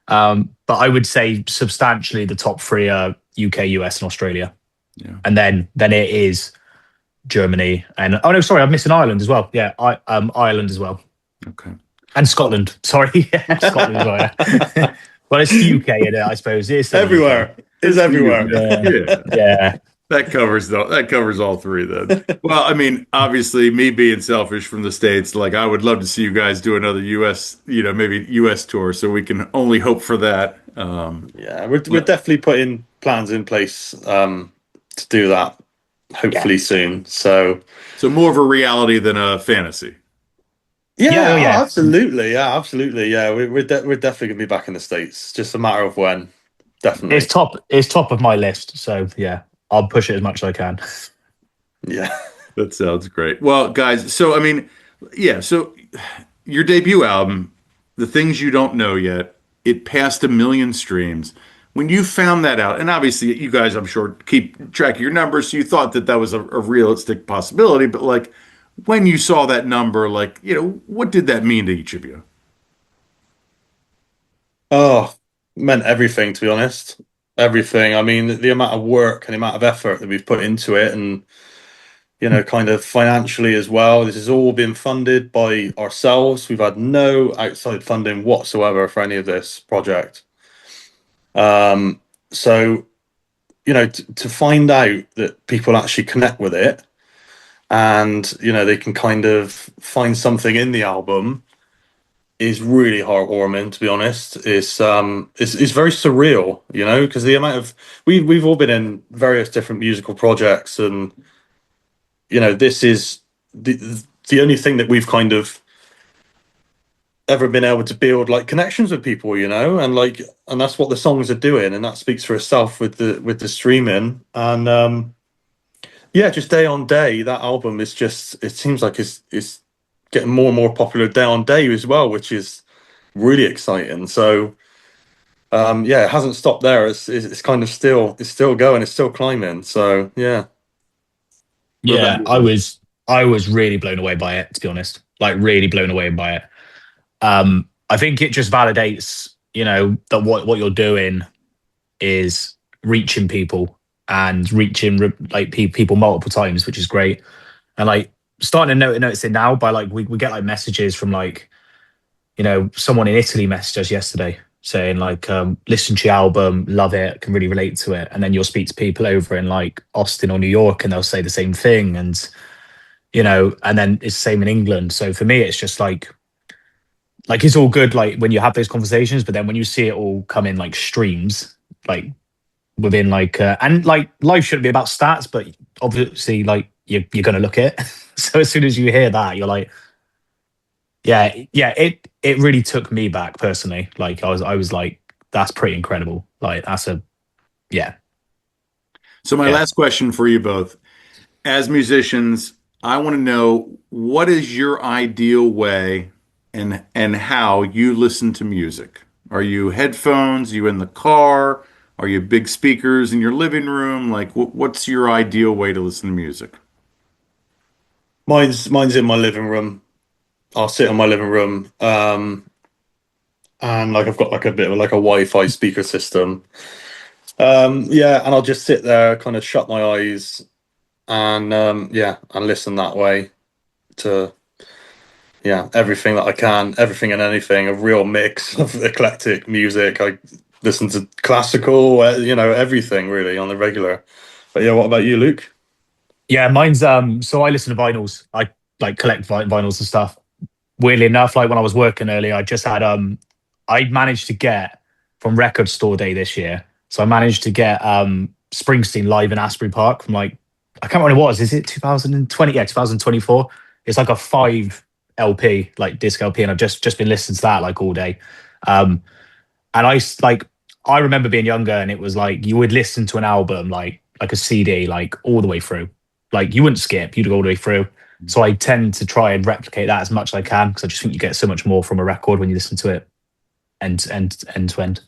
But I would say substantially the top three are UK, US, and Australia. Yeah. And then it is Germany and oh no, sorry, I'm missing Ireland as well. Yeah, Ireland as well. Okay. And Scotland. Sorry, yeah, Scotland as well. Yeah. Well, it's the UK, I suppose. It's Everywhere. It's everywhere. Yeah. That covers all three then. Well, I mean, obviously me being selfish from the States, like I would love to see you guys do another US, maybe US tour, so we can only hope for that. Yeah, we're definitely putting plans in place to do that hopefully soon. So more of a reality than a fantasy. Yeah, absolutely. Yeah, absolutely. Yeah, we're definitely gonna be back in the States. Just a matter of when. Definitely. It's top of my list. So yeah, I'll push it as much as I can. Yeah. That sounds great. Well, guys, so I mean, yeah, so your debut album, The Things You Don't Know Yet, it passed 1 million streams. When you found that out, and obviously you guys, I'm sure, keep track of your numbers, so you thought that was a realistic possibility, but like when you saw that number, like, what did that mean to each of you? Oh, meant everything, to be honest. Everything. I mean, the amount of work and the amount of effort that we've put into it, and kind of financially as well. This has all been funded by ourselves. We've had no outside funding whatsoever for any of this project. So, to find out that people actually connect with it, and they can kind of find something in the album, is really heartwarming. To be honest, it's very surreal, because the amount of we've all been in various different musical projects, and this is the only thing that we've kind of ever been able to build like connections with people, and that's what the songs are doing, and that speaks for itself with the streaming. And yeah, just day on day, that album is just, it seems like it's getting more and more popular day on day as well, which is really exciting. So yeah, it hasn't stopped there. It's kind of still going, it's still climbing. So yeah. What about Yeah, you, I Luke? was I was really blown away by it, to be honest. Like really blown away by it. I think it just validates, that what you're doing is reaching people and reaching like people multiple times, which is great. And like starting to notice it now by like we get like messages from like, someone in Italy messaged us yesterday saying like, listen to your album, love it, can really relate to it. And then you'll speak to people over in like Austin or New York and they'll say the same thing. And, and then it's the same in England. So for me, it's just like it's all good like when you have those conversations, but then when you see it all come in like streams, like within like and like life shouldn't be about stats, but obviously like you're gonna look at it. So as soon as you hear that, you're like, yeah, it really took me back personally. Like I was like, that's pretty incredible. Like that's a yeah. So my Yeah. last question for you both, as musicians, I want to know what is your ideal way and how you listen to music? Are you headphones? You in the car? Are you big speakers in your living room? Like, what's your ideal way to listen to music? Mine's in my living room. I'll sit in my living room, and like I've got like a bit of like a Wi-Fi speaker system. Yeah, and I'll just sit there, kind of shut my eyes, and yeah, and listen that way to, yeah, everything that I can, everything and anything, a real mix of eclectic music. I listen to classical, everything really on the regular. But yeah, what about you, Luke? Yeah, mine's so I listen to vinyls. I like collect vinyls and stuff. Weirdly enough, like when I was working earlier, I just had I managed to get from Record Store Day this year. So I managed to get Springsteen live in Asbury Park from like I can't remember what it was. Is it 2020? Yeah, 2024. It's like a 5 LP, like disc LP, and I've just been listening to that like all day. Um and like I remember being younger and it was like you would listen to an album like a CD like all the way through. Like you wouldn't skip, you'd go all the way through. So I tend to try and replicate that as much as I can because I just think you get so much more from a record when you listen to it end to end.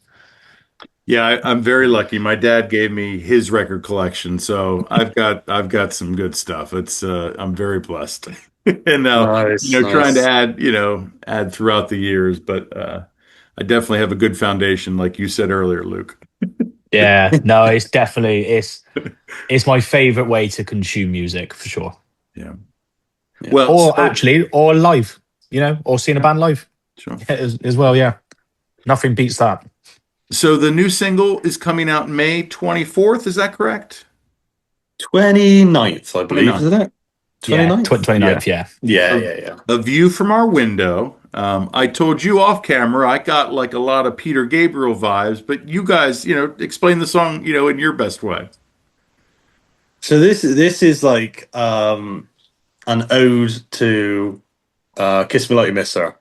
Yeah, I'm very lucky. My dad gave me his record collection, so I've got some good stuff. It's I'm very blessed. And now, Nice, trying to nice. add throughout the years, but I definitely have a good foundation, like you said earlier, Luke. Yeah, no, it's definitely it's my favorite way to consume music for sure. Yeah. Yeah. Well, Or so actually, or live, or seeing a yeah, band live sure. as well. Yeah, nothing beats that. So the new single is coming out May 24th, is that correct? 29th, I believe, 29th. isn't it? Yeah, 29th? Yeah. 29th. Yeah, Yeah, A, yeah, yeah. a view from our window. I told you off camera, I got like a lot of Peter Gabriel vibes, but you guys, explain the song, in your best way. So this is like an ode to Kiss Me Like You Miss Her.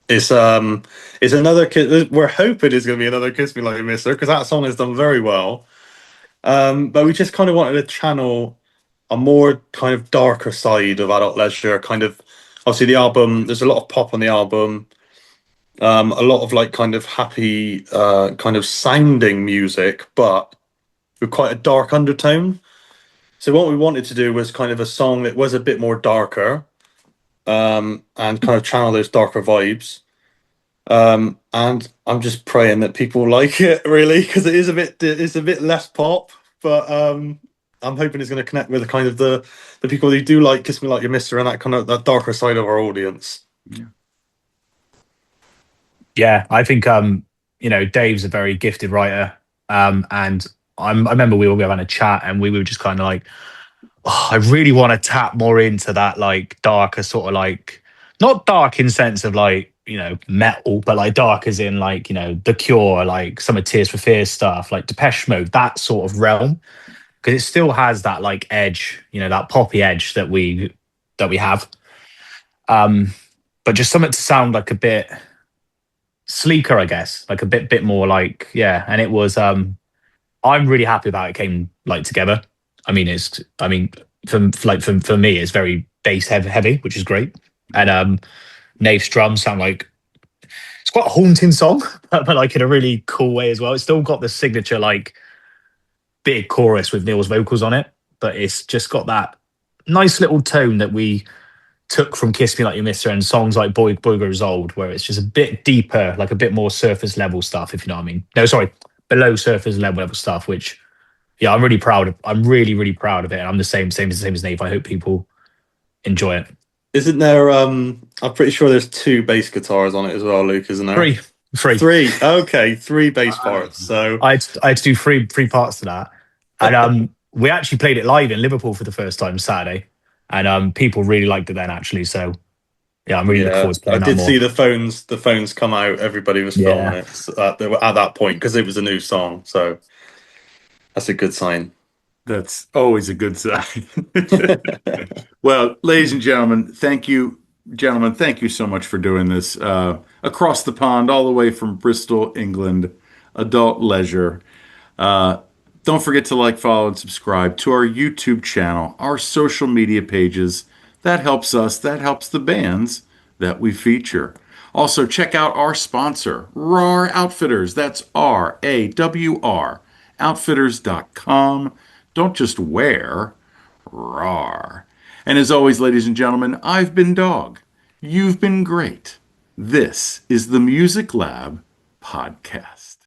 It's another we're hoping it's going to be another Kiss Me Like You Miss Her because that song has done very well. But we just kind of wanted to channel a more kind of darker side of Adult Leisure. Kind of, obviously the album. There's a lot of pop on the album. A lot of like kind of happy, kind of sounding music, but with quite a dark undertone. So what we wanted to do was kind of a song that was a bit more darker, and kind of channel those darker vibes. And I'm just praying that people like it really because it's a bit less pop, but I'm hoping it's going to connect with the kind of the people who do like Kiss Me Like You Mister and that kind of that darker side of our audience. Yeah. yeah. I think Dave's a very gifted writer, And I remember we were having a chat, and we were just kind of like, oh, I really want to tap more into that like darker sort of like, not dark in sense of like, metal, but like dark as in like, The Cure, like some of Tears for Fears stuff, like Depeche Mode, that sort of realm. Because it still has that like edge, that poppy edge that we have. Um, but just something to sound like a bit sleeker, I guess, like a bit more like, yeah. And it was I'm really happy about it came like together. I mean, for me, it's very bass heavy, which is great. And Nave's drums sound like it's quite a haunting song, but like in a really cool way as well. It's still got the signature like big chorus with Neil's vocals on it, but it's just got that nice little tone that we took from Kiss Me Like You Missed Her and songs like Boy Grows Old, where it's just a bit deeper, like a bit more surface level stuff, if you know what I mean. No, sorry, below surface level stuff, which yeah, I'm really proud of. I'm really, really proud of it. And I'm the same as Nave. I hope people enjoy it. Isn't there? I'm pretty sure there's two bass guitars on it as well, Luke. Isn't there? Three. Okay, three bass parts. So I had to do three parts to that, and we actually played it live in Liverpool for the first time Saturday, and people really liked it then actually. So yeah, I'm really looking forward to playing I that did more. see the phones come out. Everybody was filming it at that point because it was a new song. So that's a good sign. That's always a good sign. Well, ladies and gentlemen, thank you, gentlemen. Thank you so much for doing this across the pond, all the way from Bristol, England. Adult Leisure. Don't forget to like, follow, and subscribe to our YouTube channel, our social media pages. That helps us. That helps the bands that we feature. Also, check out our sponsor, RAR Outfitters. That's RAWR, outfitters.com. Don't just wear, RAR. And as always, ladies and gentlemen, I've been Dogg. You've been great. This is the Music Lab Podcast.